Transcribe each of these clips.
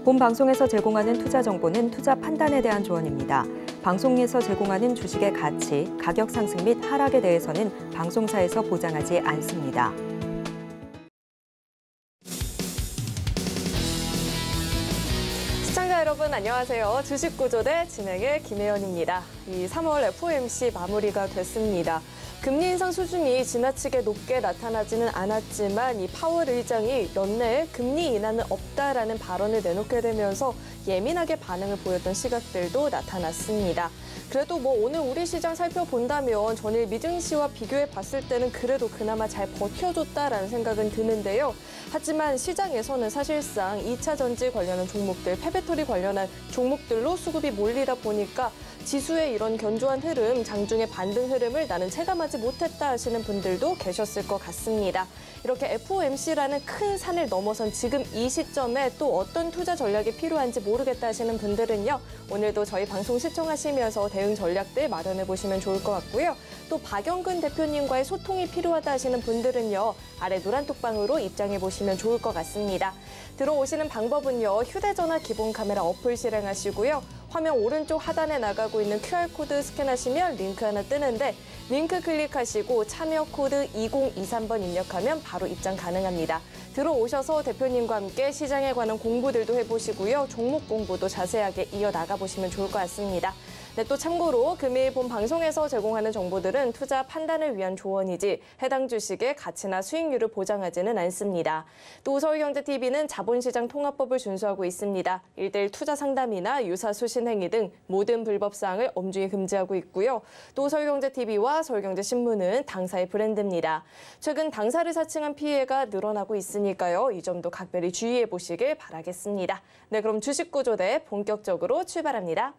본 방송에서 제공하는 투자 정보는 투자 판단에 대한 조언입니다. 방송에서 제공하는 주식의 가치, 가격 상승 및 하락에 대해서는 방송사에서 보장하지 않습니다. 시청자 여러분 안녕하세요. 주식구조대 진행의 김혜연입니다. 이 3월 FOMC 마무리가 됐습니다. 금리 인상 수준이 지나치게 높게 나타나지는 않았지만 이 파월 의장이 연내에 금리 인하는 없다라는 발언을 내놓게 되면서 예민하게 반응을 보였던 시각들도 나타났습니다. 그래도 오늘 우리 시장 살펴본다면 전일 미증시와 비교해 봤을 때는 그래도 그나마 잘 버텨줬다라는 생각은 드는데요. 하지만 시장에서는 사실상 2차 전지 관련한 종목들, 폐배터리 관련한 종목들로 수급이 몰리다 보니까 지수의 이런 견조한 흐름, 장중의 반등 흐름을 나는 체감하지 못했다 하시는 분들도 계셨을 것 같습니다. 이렇게 FOMC라는 큰 산을 넘어선 지금 이 시점에 또 어떤 투자 전략이 필요한지 모르겠다 하시는 분들은요. 오늘도 저희 방송 시청하시면서 대응 전략들 마련해 보시면 좋을 것 같고요. 또 박영근 대표님과의 소통이 필요하다 하시는 분들은요. 아래 노란 톡방으로 입장해 보시면 좋을 것 같습니다. 들어오시는 방법은요. 휴대전화 기본 카메라 어플 실행하시고요. 화면 오른쪽 하단에 나가고 있는 QR코드 스캔하시면 링크 하나 뜨는데 링크 클릭하시고 참여 코드 2023번 입력하면 바로 입장 가능합니다. 들어오셔서 대표님과 함께 시장에 관한 공부들도 해보시고요. 종목 공부도 자세하게 이어나가 보시면 좋을 것 같습니다. 네, 또 참고로 금일 본 방송에서 제공하는 정보들은 투자 판단을 위한 조언이지 해당 주식의 가치나 수익률을 보장하지는 않습니다. 또 서울경제TV는 자본시장 통합법을 준수하고 있습니다. 1:1 투자 상담이나 유사 수신 행위 등 모든 불법 사항을 엄중히 금지하고 있고요. 또 서울경제TV와 서울경제신문은 당사의 브랜드입니다. 최근 당사를 사칭한 피해가 늘어나고 있으니까요. 이 점도 각별히 주의해 보시길 바라겠습니다. 네, 그럼 주식구조대 본격적으로 출발합니다.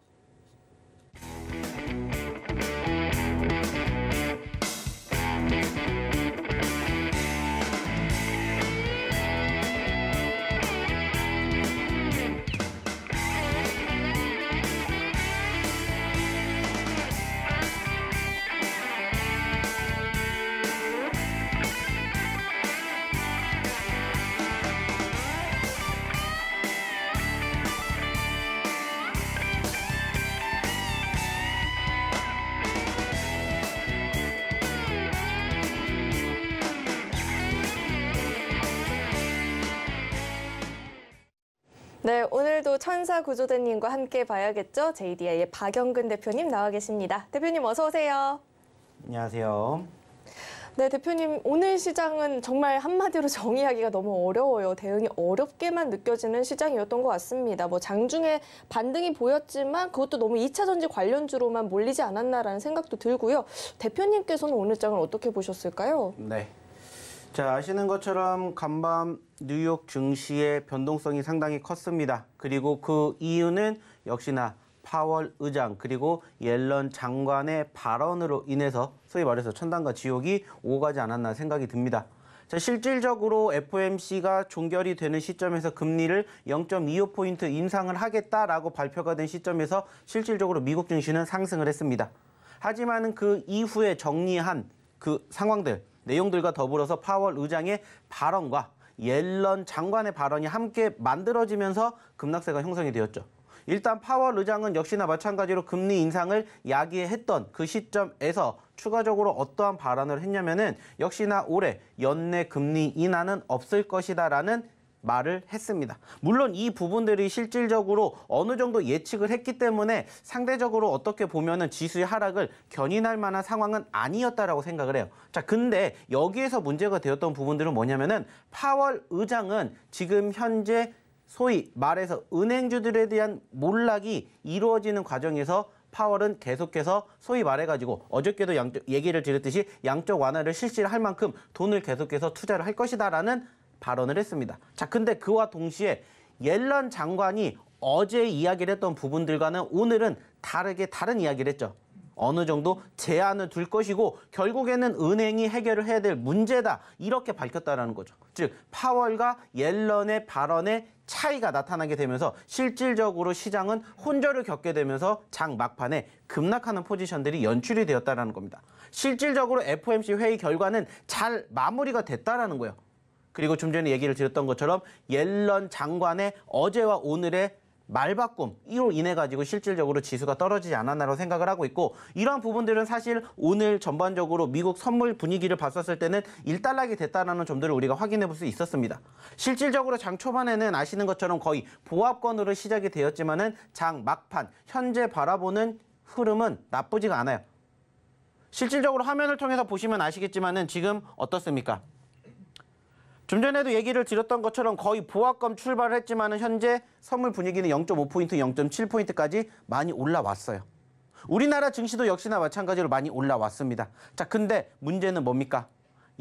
네, 오늘도 천사구조대님과 함께 봐야겠죠? JDI의 박영근 대표님 나와 계십니다. 대표님 어서 오세요. 안녕하세요. 네, 대표님 오늘 시장은 정말 한마디로 정의하기가 너무 어려워요. 대응이 어렵게만 느껴지는 시장이었던 것 같습니다. 장중에 반등이 보였지만 그것도 너무 2차 전지 관련주로만 몰리지 않았나라는 생각도 들고요. 대표님께서는 오늘 장을 어떻게 보셨을까요? 네. 자, 아시는 것처럼 간밤 뉴욕 증시의 변동성이 상당히 컸습니다. 그리고 그 이유는 역시나 파월 의장 그리고 옐런 장관의 발언으로 인해서 소위 말해서 천당과 지옥이 오가지 않았나 생각이 듭니다. 자, 실질적으로 FOMC가 종결이 되는 시점에서 금리를 0.25포인트 인상을 하겠다라고 발표가 된 시점에서 실질적으로 미국 증시는 상승을 했습니다. 하지만 그 이후에 정리한 그 상황들, 내용들과 더불어서 파월 의장의 발언과 옐런 장관의 발언이 함께 만들어지면서 급락세가 형성이 되었죠. 일단 파월 의장은 역시나 마찬가지로 금리 인상을 야기했던 그 시점에서 추가적으로 어떠한 발언을 했냐면은 역시나 올해 연내 금리 인하는 없을 것이다라는 말을 했습니다. 물론 이 부분들이 실질적으로 어느 정도 예측을 했기 때문에 상대적으로 어떻게 보면은 지수의 하락을 견인할 만한 상황은 아니었다라고 생각을 해요. 자, 근데 여기에서 문제가 되었던 부분들은 뭐냐면은 파월 의장은 지금 현재 소위 말해서 은행주들에 대한 몰락이 이루어지는 과정에서 파월은 계속해서 소위 말해가지고 어저께도 얘기를 드렸듯이 양적 완화를 실시를 할 만큼 돈을 계속해서 투자를 할 것이다라는 발언을 했습니다. 자, 근데 그와 동시에 옐런 장관이 어제 이야기를 했던 부분들과는 오늘은 다른 이야기를 했죠. 어느 정도 제한을 둘 것이고 결국에는 은행이 해결을 해야 될 문제다 이렇게 밝혔다라는 거죠. 즉 파월과 옐런의 발언에 차이가 나타나게 되면서 실질적으로 시장은 혼절을 겪게 되면서 장 막판에 급락하는 포지션들이 연출이 되었다는 겁니다. 실질적으로 FOMC 회의 결과는 잘 마무리가 됐다라는 거예요. 그리고 좀 전에 얘기를 드렸던 것처럼 옐런 장관의 어제와 오늘의 말바꿈, 이로 인해 가지고 실질적으로 지수가 떨어지지 않았나라고 생각을 하고 있고, 이러한 부분들은 사실 오늘 전반적으로 미국 선물 분위기를 봤었을 때는 일단락이 됐다는 점들을 우리가 확인해 볼 수 있었습니다. 실질적으로 장 초반에는 아시는 것처럼 거의 보합권으로 시작이 되었지만은 장 막판 현재 바라보는 흐름은 나쁘지가 않아요. 실질적으로 화면을 통해서 보시면 아시겠지만은 지금 어떻습니까? 좀 전에도 얘기를 드렸던 것처럼 거의 보합권 출발을 했지만은 현재 선물 분위기는 0.5포인트, 0.7포인트까지 많이 올라왔어요. 우리나라 증시도 역시나 마찬가지로 많이 올라왔습니다. 자, 근데 문제는 뭡니까?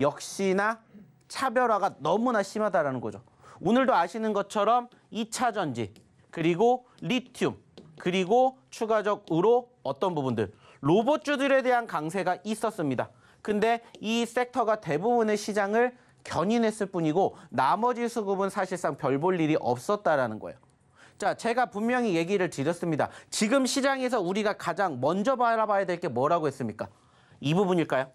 역시나 차별화가 너무나 심하다라는 거죠. 오늘도 아시는 것처럼 2차 전지, 그리고 리튬, 그리고 추가적으로 어떤 부분들, 로봇주들에 대한 강세가 있었습니다. 근데 이 섹터가 대부분의 시장을 견인했을 뿐이고 나머지 수급은 사실상 별 볼 일이 없었다라는 거예요. 자, 제가 분명히 얘기를 드렸습니다. 지금 시장에서 우리가 가장 먼저 바라봐야 될 게 뭐라고 했습니까? 이 부분일까요?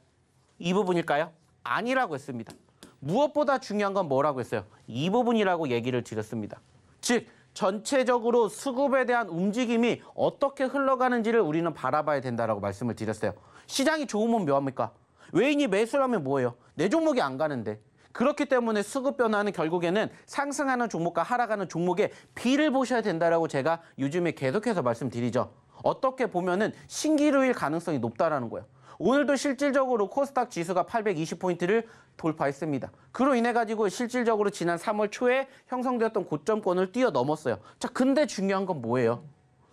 이 부분일까요? 아니라고 했습니다. 무엇보다 중요한 건 뭐라고 했어요? 이 부분이라고 얘기를 드렸습니다. 즉, 전체적으로 수급에 대한 움직임이 어떻게 흘러가는지를 우리는 바라봐야 된다라고 말씀을 드렸어요. 시장이 좋으면 뭐합니까? 외인이 매수를 하면 뭐예요? 내 종목이 안 가는데. 그렇기 때문에 수급 변화는 결국에는 상승하는 종목과 하락하는 종목의 비를 보셔야 된다라고 제가 요즘에 계속해서 말씀드리죠. 어떻게 보면은 신기루일 가능성이 높다라는 거예요. 오늘도 실질적으로 코스닥 지수가 820포인트를 돌파했습니다. 그로 인해 가지고 실질적으로 지난 3월 초에 형성되었던 고점권을 뛰어넘었어요. 자, 근데 중요한 건 뭐예요?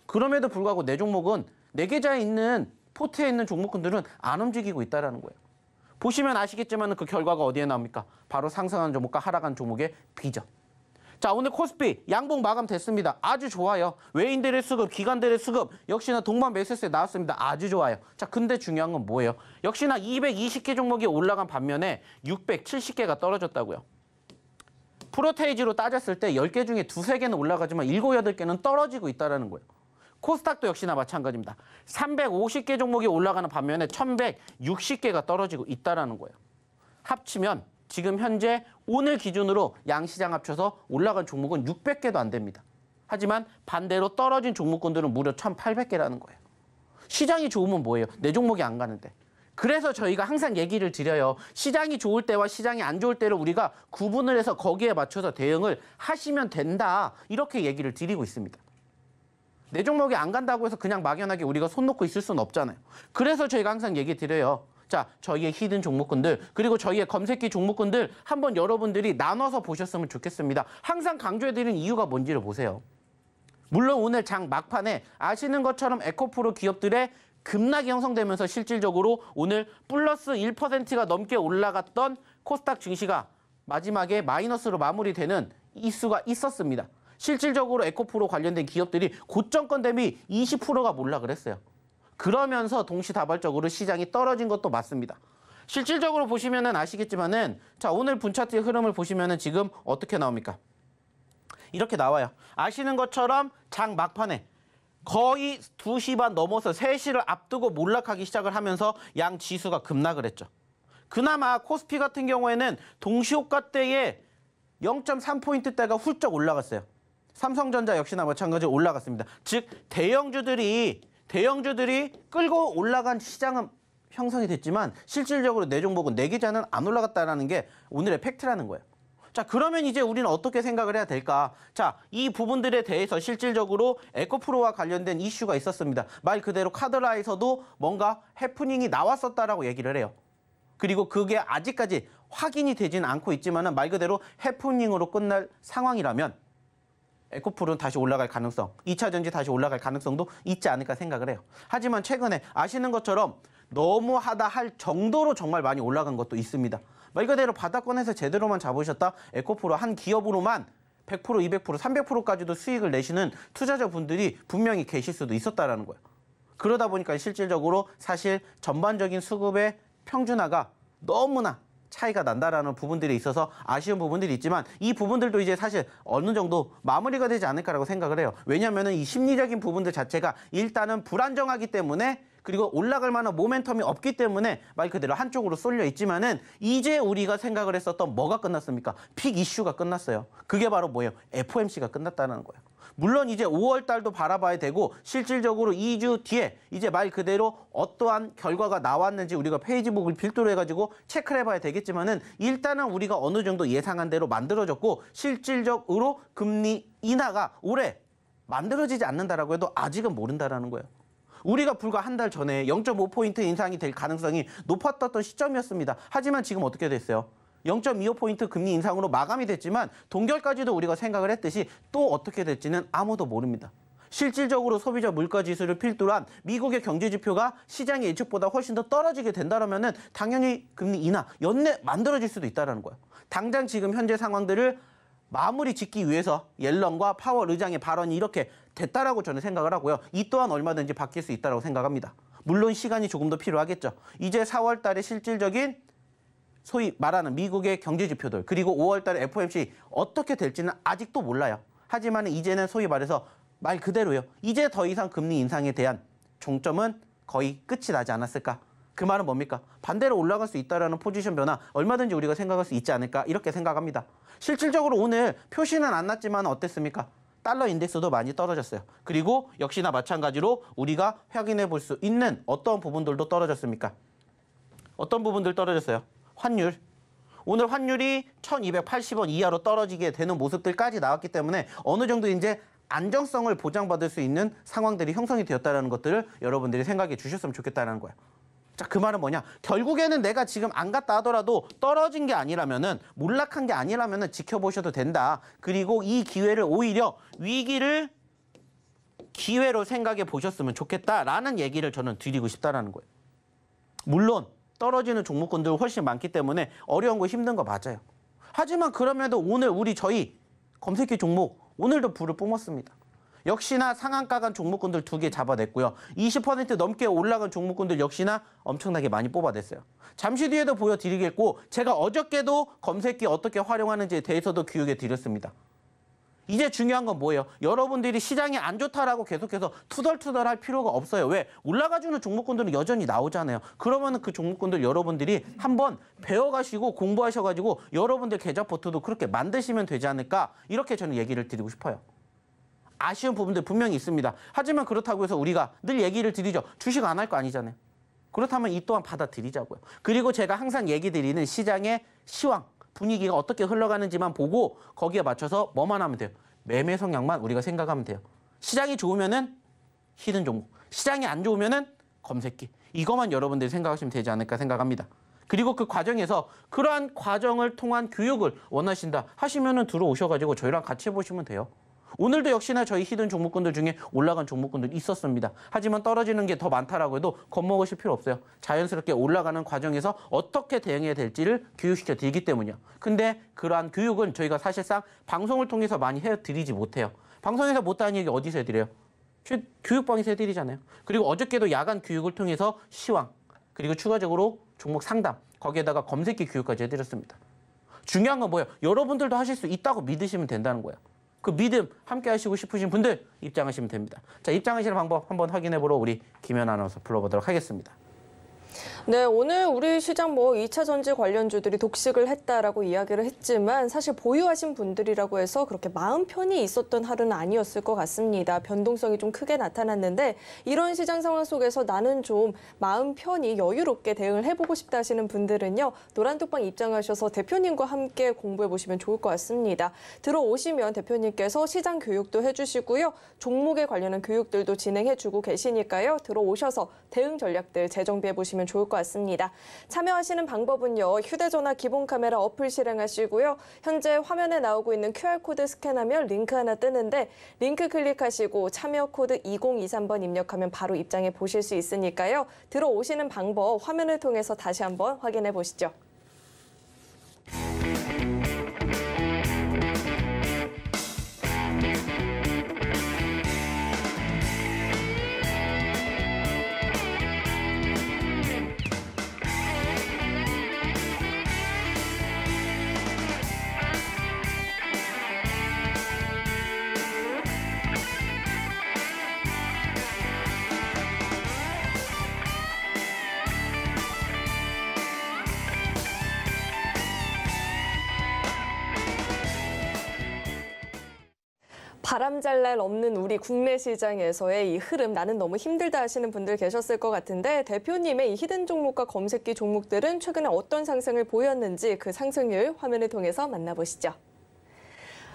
그럼에도 불구하고 내 종목은 내 계좌에 있는 포트에 있는 종목군들은 안 움직이고 있다라는 거예요. 보시면 아시겠지만 그 결과가 어디에 나옵니까? 바로 상승하는 종목과 하락하는 종목의 비죠. 자, 오늘 코스피 양봉 마감됐습니다. 아주 좋아요. 외인들의 수급, 기관들의 수급 역시나 동반 매수세 나왔습니다. 아주 좋아요. 자, 근데 중요한 건 뭐예요? 역시나 220개 종목이 올라간 반면에 670개가 떨어졌다고요. 프로테이지로 따졌을 때 10개 중에 2-3개는 올라가지만 7, 8개는 떨어지고 있다는 거예요. 코스닥도 역시나 마찬가지입니다. 350개 종목이 올라가는 반면에 1160개가 떨어지고 있다는 거예요. 합치면 지금 현재 오늘 기준으로 양시장 합쳐서 올라간 종목은 600개도 안 됩니다. 하지만 반대로 떨어진 종목군들은 무려 1800개라는 거예요. 시장이 좋으면 뭐예요? 내 종목이 안 가는데. 그래서 저희가 항상 얘기를 드려요. 시장이 좋을 때와 시장이 안 좋을 때를 우리가 구분을 해서 거기에 맞춰서 대응을 하시면 된다. 이렇게 얘기를 드리고 있습니다. 내 종목이 안 간다고 해서 그냥 막연하게 우리가 손 놓고 있을 수는 없잖아요. 그래서 저희가 항상 얘기 드려요. 자, 저희의 히든 종목군들, 그리고 저희의 검색기 종목군들 한번 여러분들이 나눠서 보셨으면 좋겠습니다. 항상 강조해드리는 이유가 뭔지를 보세요. 물론 오늘 장 막판에 아시는 것처럼 에코프로 기업들의 급락이 형성되면서 실질적으로 오늘 플러스 1%가 넘게 올라갔던 코스닥 증시가 마지막에 마이너스로 마무리되는 이슈가 있었습니다. 실질적으로 에코프로 관련된 기업들이 고점권 대비 20%가 몰락을 했어요. 그러면서 동시다발적으로 시장이 떨어진 것도 맞습니다. 실질적으로 보시면은 아시겠지만은 자, 오늘 분차트의 흐름을 보시면은 지금 어떻게 나옵니까? 이렇게 나와요. 아시는 것처럼 장 막판에 거의 2시 반 넘어서 3시를 앞두고 몰락하기 시작을 하면서 양 지수가 급락을 했죠. 그나마 코스피 같은 경우에는 동시호가 때에 0.3포인트대가 훌쩍 올라갔어요. 삼성전자 역시나 마찬가지로 올라갔습니다. 즉 대형주들이 끌고 올라간 시장은 형성이 됐지만 실질적으로 내 종목은 내 계좌는 안 올라갔다는 게 오늘의 팩트라는 거예요. 자, 그러면 이제 우리는 어떻게 생각을 해야 될까? 자, 이 부분들에 대해서 실질적으로 에코프로와 관련된 이슈가 있었습니다. 말 그대로 카드라에서도 뭔가 해프닝이 나왔었다라고 얘기를 해요. 그리고 그게 아직까지 확인이 되지는 않고 있지만 말 그대로 해프닝으로 끝날 상황이라면 에코프로는 다시 올라갈 가능성, 2차 전지 다시 올라갈 가능성도 있지 않을까 생각을 해요. 하지만 최근에 아시는 것처럼 너무하다 할 정도로 정말 많이 올라간 것도 있습니다. 말 그대로 바닥권에서 제대로만 잡으셨다 에코프로 한 기업으로만 100%, 200%, 300%까지도 수익을 내시는 투자자분들이 분명히 계실 수도 있었다라는 거예요. 그러다 보니까 실질적으로 사실 전반적인 수급의 평준화가 너무나 차이가 난다라는 부분들이 있어서 아쉬운 부분들이 있지만 이 부분들도 이제 사실 어느 정도 마무리가 되지 않을까라고 생각을 해요. 왜냐하면 이 심리적인 부분들 자체가 일단은 불안정하기 때문에 그리고 올라갈 만한 모멘텀이 없기 때문에 말 그대로 한쪽으로 쏠려 있지만은 이제 우리가 생각을 했었던 뭐가 끝났습니까? 픽 이슈가 끝났어요. 그게 바로 뭐예요? FOMC가 끝났다는 거예요. 물론 이제 5월 달도 바라봐야 되고 실질적으로 2주 뒤에 이제 말 그대로 어떠한 결과가 나왔는지 우리가 페이지북을 필두로 해가지고 체크를 해봐야 되겠지만은 일단은 우리가 어느 정도 예상한 대로 만들어졌고 실질적으로 금리 인하가 올해 만들어지지 않는다라고 해도 아직은 모른다라는 거예요. 우리가 불과 한 달 전에 0.5포인트 인상이 될 가능성이 높았던 시점이었습니다. 하지만 지금 어떻게 됐어요? 0.25포인트 금리 인상으로 마감이 됐지만 동결까지도 우리가 생각을 했듯이 또 어떻게 될지는 아무도 모릅니다. 실질적으로 소비자 물가지수를 필두로 한 미국의 경제지표가 시장의 예측보다 훨씬 더 떨어지게 된다면 당연히 금리 인하, 연내 만들어질 수도 있다는 거예요. 당장 지금 현재 상황들을 마무리 짓기 위해서 옐런과 파월 의장의 발언이 이렇게 됐다라고 저는 생각을 하고요. 이 또한 얼마든지 바뀔 수 있다고 생각합니다. 물론 시간이 조금 더 필요하겠죠. 이제 4월 달에 실질적인 소위 말하는 미국의 경제지표들 그리고 5월 달에 FOMC 어떻게 될지는 아직도 몰라요. 하지만 이제는 소위 말해서 말 그대로요. 이제 더 이상 금리 인상에 대한 종점은 거의 끝이 나지 않았을까? 그 말은 뭡니까? 반대로 올라갈 수 있다라는 포지션 변화 얼마든지 우리가 생각할 수 있지 않을까? 이렇게 생각합니다. 실질적으로 오늘 표시는 안 났지만 어땠습니까? 달러 인덱스도 많이 떨어졌어요. 그리고 역시나 마찬가지로 우리가 확인해 볼 수 있는 어떤 부분들도 떨어졌습니까? 어떤 부분들 떨어졌어요? 환율. 오늘 환율이 1280원 이하로 떨어지게 되는 모습들까지 나왔기 때문에 어느 정도 이제 안정성을 보장받을 수 있는 상황들이 형성이 되었다는 것들을 여러분들이 생각해 주셨으면 좋겠다는 거예요. 자, 그 말은 뭐냐? 결국에는 내가 지금 안 갔다 하더라도 떨어진 게 아니라면은 몰락한 게 아니라면은 지켜보셔도 된다. 그리고 이 기회를 오히려 위기를 기회로 생각해 보셨으면 좋겠다라는 얘기를 저는 드리고 싶다라는 거예요. 물론 떨어지는 종목군들 훨씬 많기 때문에 어려운 거 힘든 거 맞아요. 하지만 그럼에도 오늘 저희 검색기 종목 오늘도 불을 뿜었습니다. 역시나 상한가 간 종목군들 2개 잡아냈고요. 20% 넘게 올라간 종목군들 역시나 엄청나게 많이 뽑아냈어요. 잠시 뒤에도 보여드리겠고 제가 어저께도 검색기 어떻게 활용하는지에 대해서도 교육해 드렸습니다. 이제 중요한 건 뭐예요? 여러분들이 시장이 안 좋다라고 계속해서 투덜투덜할 필요가 없어요. 왜? 올라가주는 종목군들은 여전히 나오잖아요. 그러면 그 종목군들 여러분들이 한번 배워가시고 공부하셔가지고 여러분들 계좌 포트도 그렇게 만드시면 되지 않을까? 이렇게 저는 얘기를 드리고 싶어요. 아쉬운 부분들 분명히 있습니다. 하지만 그렇다고 해서 우리가 늘 얘기를 드리죠. 주식 안 할 거 아니잖아요. 그렇다면 이 또한 받아들이자고요. 그리고 제가 항상 얘기 드리는 시장의 시황, 분위기가 어떻게 흘러가는지만 보고 거기에 맞춰서 뭐만 하면 돼요. 매매 성향만 우리가 생각하면 돼요. 시장이 좋으면은 히든 종목, 시장이 안 좋으면은 검색기. 이것만 여러분들이 생각하시면 되지 않을까 생각합니다. 그리고 그 과정에서 그러한 과정을 통한 교육을 원하신다 하시면은 들어오셔가지고 저희랑 같이 해보시면 돼요. 오늘도 역시나 저희 히든 종목군들 중에 올라간 종목군들이 있었습니다. 하지만 떨어지는 게 더 많다라고 해도 겁먹으실 필요 없어요. 자연스럽게 올라가는 과정에서 어떻게 대응해야 될지를 교육시켜 드리기 때문이요. 근데 그러한 교육은 저희가 사실상 방송을 통해서 많이 해드리지 못해요. 방송에서 못하는 얘기 어디서 해드려요? 교육방에서 해드리잖아요. 그리고 어저께도 야간 교육을 통해서 시황, 그리고 추가적으로 종목 상담, 거기에다가 검색기 교육까지 해드렸습니다. 중요한 건 뭐예요? 여러분들도 하실 수 있다고 믿으시면 된다는 거예요. 그 믿음 함께 하시고 싶으신 분들 입장하시면 됩니다. 자, 입장하시는 방법 한번 확인해 보러 우리 김연 아나운서 불러보도록 하겠습니다. 네, 오늘 우리 시장 2차 전지 관련주들이 독식을 했다라고 이야기를 했지만 사실 보유하신 분들이라고 해서 그렇게 마음 편히 있었던 하루는 아니었을 것 같습니다. 변동성이 좀 크게 나타났는데 이런 시장 상황 속에서 나는 좀 마음 편히 여유롭게 대응을 해보고 싶다 하시는 분들은요. 노란톡방 입장하셔서 대표님과 함께 공부해 보시면 좋을 것 같습니다. 들어오시면 대표님께서 시장 교육도 해주시고요. 종목에 관련한 교육들도 진행해주고 계시니까요. 들어오셔서 대응 전략들 재정비해 보시면 좋을 것 같습니다. 참여하시는 방법은요. 휴대전화 기본 카메라 어플 실행하시고요. 현재 화면에 나오고 있는 QR코드 스캔하면 링크 하나 뜨는데 링크 클릭하시고 참여 코드 2023번 입력하면 바로 입장해 보실 수 있으니까요. 들어오시는 방법 화면을 통해서 다시 한번 확인해 보시죠. 바람잘 날 없는 우리 국내 시장에서의 이 흐름, 나는 너무 힘들다 하시는 분들 계셨을 것 같은데 대표님의 이 히든 종목과 검색기 종목들은 최근에 어떤 상승을 보였는지 그 상승률 화면을 통해서 만나보시죠.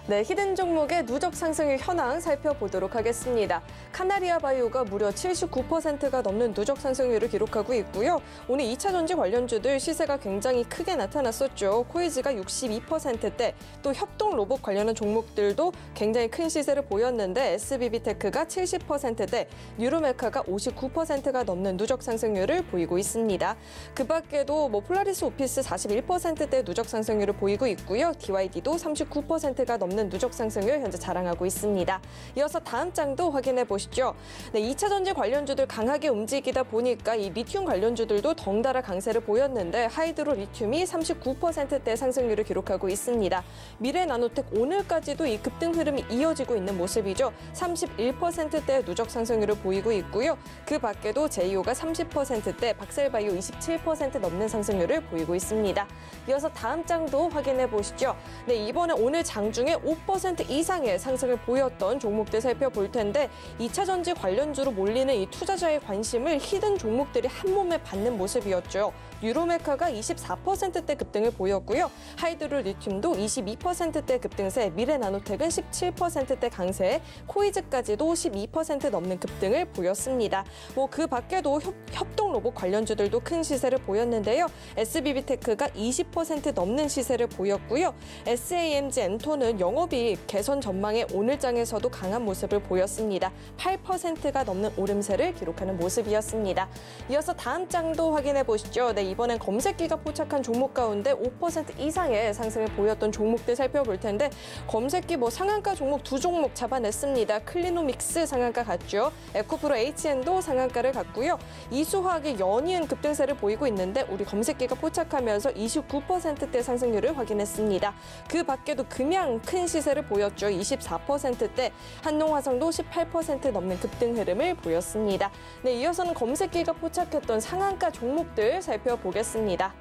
네, 히든 종목의 누적 상승률 현황 살펴보도록 하겠습니다. 카나리아 바이오가 무려 79%가 넘는 누적 상승률을 기록하고 있고요. 오늘 2차 전지 관련주들 시세가 굉장히 크게 나타났었죠. 코이즈가 62%대, 또 협동 로봇 관련한 종목들도 굉장히 큰 시세를 보였는데 SBB테크가 70%대, 뉴로메카가 59%가 넘는 누적 상승률을 보이고 있습니다. 그 밖에도 폴라리스 오피스 41%대 누적 상승률을 보이고 있고요. DYD도 39%가 넘는 누적 상승률 현재 자랑하고 있습니다. 이어서 다음 장도 확인해 보시죠. 네, 2차 전지 관련주들 강하게 움직이다 보니까 이 리튬 관련주들도 덩달아 강세를 보였는데 하이드로 리튬이 39%대 상승률을 기록하고 있습니다. 미래나노텍 오늘까지도 이 급등 흐름이 이어지고 있는 모습이죠. 31%대 누적 상승률을 보이고 있고요. 그 밖에도 제이오가 30%대, 박셀바이오 27% 넘는 상승률을 보이고 있습니다. 이어서 다음 장도 확인해 보시죠. 네, 이번에 오늘 장 중에 5% 이상의 상승을 보였던 종목들 살펴볼 텐데 2차 전지 관련주로 몰리는 이 투자자의 관심을 히든 종목들이 한 몸에 받는 모습이었죠. 유로메카가 24%대 급등을 보였고요. 하이드로 리튬도 22%대 급등세, 미래나노텍은 17%대 강세, 코이즈까지도 12% 넘는 급등을 보였습니다. 그 밖에도 협동 로봇 관련주들도 큰 시세를 보였는데요. SBB테크가 20% 넘는 시세를 보였고요. SAMG 엔토는 영업이익 개선 전망에 오늘 장에서도 강한 모습을 보였습니다. 8%가 넘는 오름세를 기록하는 모습이었습니다. 이어서 다음 장도 확인해 보시죠. 네, 이번엔 검색기가 포착한 종목 가운데 5% 이상의 상승을 보였던 종목들 살펴볼 텐데 검색기 상한가 종목 두 종목 잡아냈습니다. 클리노믹스 상한가 갔죠. 에코프로 HN도 상한가를 갔고요. 이수화학이 연이은 급등세를 보이고 있는데 우리 검색기가 포착하면서 29%대 상승률을 확인했습니다. 그 밖에도 금양 큰 시세를 보였죠. 24%대, 한농화성도 18% 넘는 급등 흐름을 보였습니다. 네, 이어서는 검색기가 포착했던 상한가 종목들 살펴보겠습니다.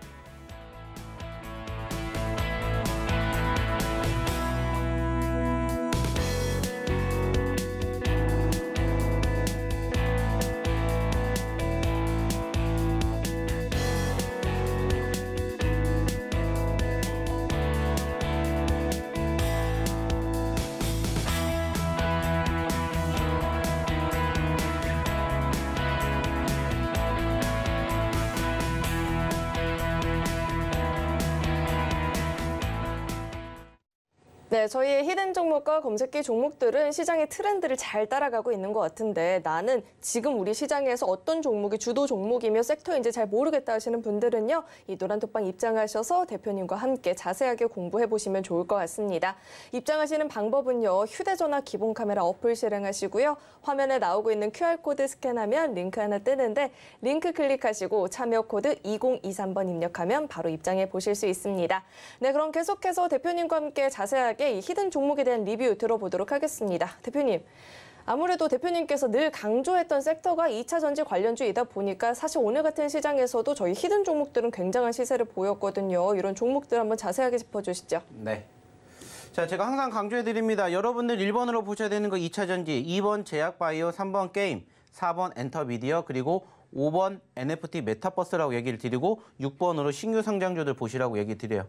네, 저희의 히든 종목과 검색기 종목들은 시장의 트렌드를 잘 따라가고 있는 것 같은데 나는 지금 우리 시장에서 어떤 종목이 주도 종목이며 섹터인지 잘 모르겠다 하시는 분들은요. 이 노란톡방 입장하셔서 대표님과 함께 자세하게 공부해보시면 좋을 것 같습니다. 입장하시는 방법은요. 휴대전화 기본 카메라 어플 실행하시고요. 화면에 나오고 있는 QR코드 스캔하면 링크 하나 뜨는데 링크 클릭하시고 참여 코드 2023번 입력하면 바로 입장해 보실 수 있습니다. 네, 그럼 계속해서 대표님과 함께 자세하게 이 히든 종목에 대한 리뷰 들어보도록 하겠습니다. 대표님, 아무래도 대표님께서 늘 강조했던 섹터가 2차 전지 관련주이다 보니까 사실 오늘 같은 시장에서도 저희 히든 종목들은 굉장한 시세를 보였거든요. 이런 종목들 한번 자세하게 짚어주시죠. 네. 자, 제가 항상 강조해드립니다. 여러분들 1번으로 보셔야 되는 거 2차 전지, 2번 제약바이오, 3번 게임, 4번 엔터미디어, 그리고 5번 NFT 메타버스라고 얘기를 드리고 6번으로 신규 상장주들 보시라고 얘기 드려요.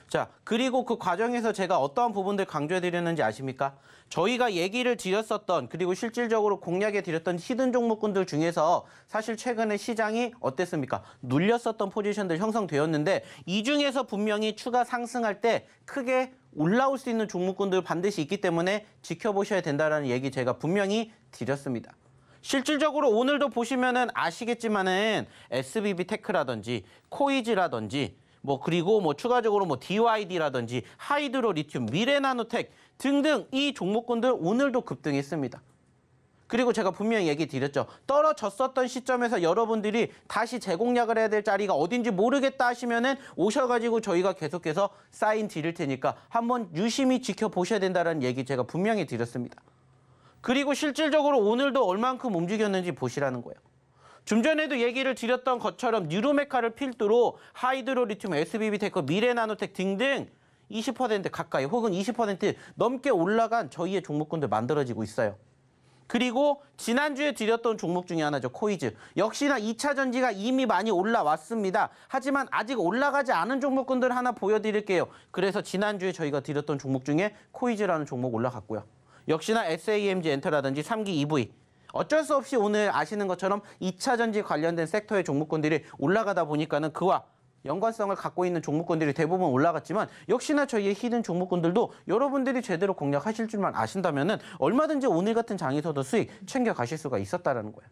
자, 그리고 그 과정에서 제가 어떠한 부분들 강조해드렸는지 아십니까? 저희가 얘기를 드렸었던 그리고 실질적으로 공략해 드렸던 히든 종목군들 중에서 사실 최근에 시장이 어땠습니까? 눌렸었던 포지션들 형성되었는데 이 중에서 분명히 추가 상승할 때 크게 올라올 수 있는 종목군들 반드시 있기 때문에 지켜보셔야 된다는 얘기 제가 분명히 드렸습니다. 실질적으로 오늘도 보시면은 아시겠지만은 SBB테크라든지 코이즈라든지 그리고 추가적으로 DYD라든지 하이드로 리튬, 미래나노텍 등등 이 종목군들 오늘도 급등했습니다. 그리고 제가 분명히 얘기 드렸죠. 떨어졌었던 시점에서 여러분들이 다시 재공략을 해야 될 자리가 어딘지 모르겠다 하시면은 오셔가지고 저희가 계속해서 사인 드릴 테니까 한번 유심히 지켜보셔야 된다는 얘기 제가 분명히 드렸습니다. 그리고 실질적으로 오늘도 얼만큼 움직였는지 보시라는 거예요. 좀 전에도 얘기를 드렸던 것처럼 뉴로메카를 필두로 하이드로 리튬, SBB테크, 미래나노텍 등등 20% 가까이 혹은 20% 넘게 올라간 저희의 종목군들 만들어지고 있어요. 그리고 지난주에 드렸던 종목 중에 하나죠. 코이즈. 역시나 2차 전지가 이미 많이 올라왔습니다. 하지만 아직 올라가지 않은 종목군들 하나 보여드릴게요. 그래서 지난주에 저희가 드렸던 종목 중에 코이즈라는 종목 올라갔고요. 역시나 SAMG 엔터라든지 3기 EV. 어쩔 수 없이 오늘 아시는 것처럼 2차 전지 관련된 섹터의 종목군들이 올라가다 보니까는 그와 연관성을 갖고 있는 종목군들이 대부분 올라갔지만 역시나 저희의 히든 종목군들도 여러분들이 제대로 공략하실 줄만 아신다면은 얼마든지 오늘 같은 장에서도 수익 챙겨가실 수가 있었다라는 거예요.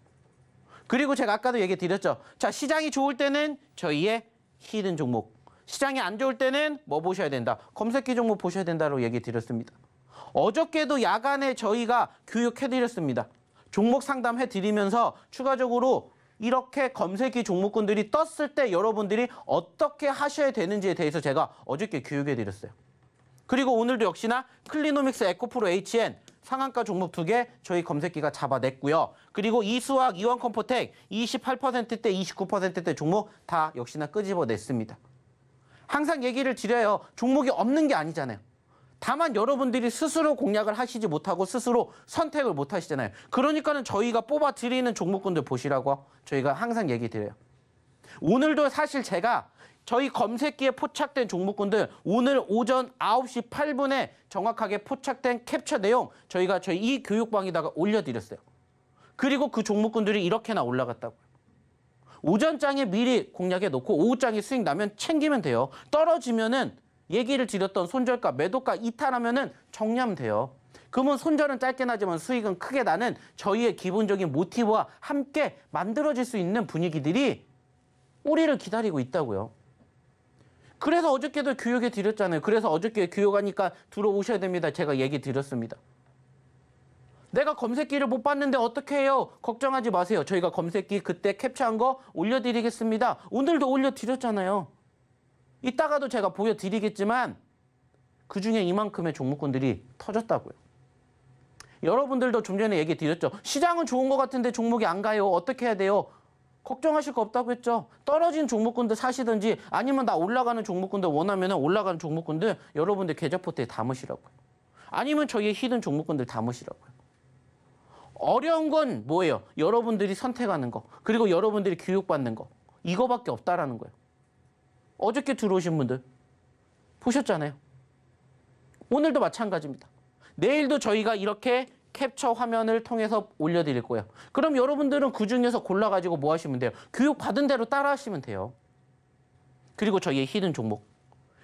그리고 제가 아까도 얘기 드렸죠. 자, 시장이 좋을 때는 저희의 히든 종목, 시장이 안 좋을 때는 뭐 보셔야 된다? 검색기 종목 보셔야 된다고 얘기 드렸습니다. 어저께도 야간에 저희가 교육해드렸습니다. 종목 상담해드리면서 추가적으로 이렇게 검색기 종목군들이 떴을 때 여러분들이 어떻게 하셔야 되는지에 대해서 제가 어저께 교육해드렸어요. 그리고 오늘도 역시나 클리노믹스, 에코프로, HN 상한가 종목 2개 저희 검색기가 잡아냈고요. 그리고 이수학, 이원컴포텍 28%대, 29%대 종목 다 역시나 끄집어냈습니다. 항상 얘기를 드려요. 종목이 없는 게 아니잖아요. 다만 여러분들이 스스로 공략을 하시지 못하고 스스로 선택을 못 하시잖아요. 그러니까는 저희가 뽑아드리는 종목군들 보시라고 저희가 항상 얘기 드려요. 오늘도 사실 제가 저희 검색기에 포착된 종목군들 오늘 오전 9시 8분에 정확하게 포착된 캡처 내용 저희가 저희 이 교육방에다가 올려드렸어요. 그리고 그 종목군들이 이렇게나 올라갔다고요. 오전장에 미리 공략해 놓고 오후장에 수익 나면 챙기면 돼요. 떨어지면은 얘기를 드렸던 손절가, 매도가 이탈하면은 정리하면 돼요. 그러면 손절은 짧게 나지만 수익은 크게 나는 저희의 기본적인 모티브와 함께 만들어질 수 있는 분위기들이 우리를 기다리고 있다고요. 그래서 어저께도 교육해 드렸잖아요. 그래서 어저께 교육하니까 들어오셔야 됩니다. 제가 얘기 드렸습니다. 내가 검색기를 못 봤는데 어떻게 해요? 걱정하지 마세요. 저희가 검색기 그때 캡처한 거 올려드리겠습니다. 오늘도 올려드렸잖아요. 이따가도 제가 보여드리겠지만 그중에 이만큼의 종목군들이 터졌다고요. 여러분들도 좀 전에 얘기 드렸죠. 시장은 좋은 것 같은데 종목이 안 가요. 어떻게 해야 돼요? 걱정하실 거 없다고 했죠. 떨어진 종목군들 사시든지 아니면 나 올라가는 종목군들 원하면 올라가는 종목군들 여러분들 계좌 포트에 담으시라고요. 아니면 저희의 히든 종목군들 담으시라고요. 어려운 건 뭐예요? 여러분들이 선택하는 거. 그리고 여러분들이 교육받는 거. 이거밖에 없다라는 거예요. 어저께 들어오신 분들 보셨잖아요. 오늘도 마찬가지입니다. 내일도 저희가 이렇게 캡처 화면을 통해서 올려드릴 거예요. 그럼 여러분들은 그중에서 골라가지고 뭐 하시면 돼요? 교육 받은 대로 따라 하시면 돼요. 그리고 저희의 히든 종목.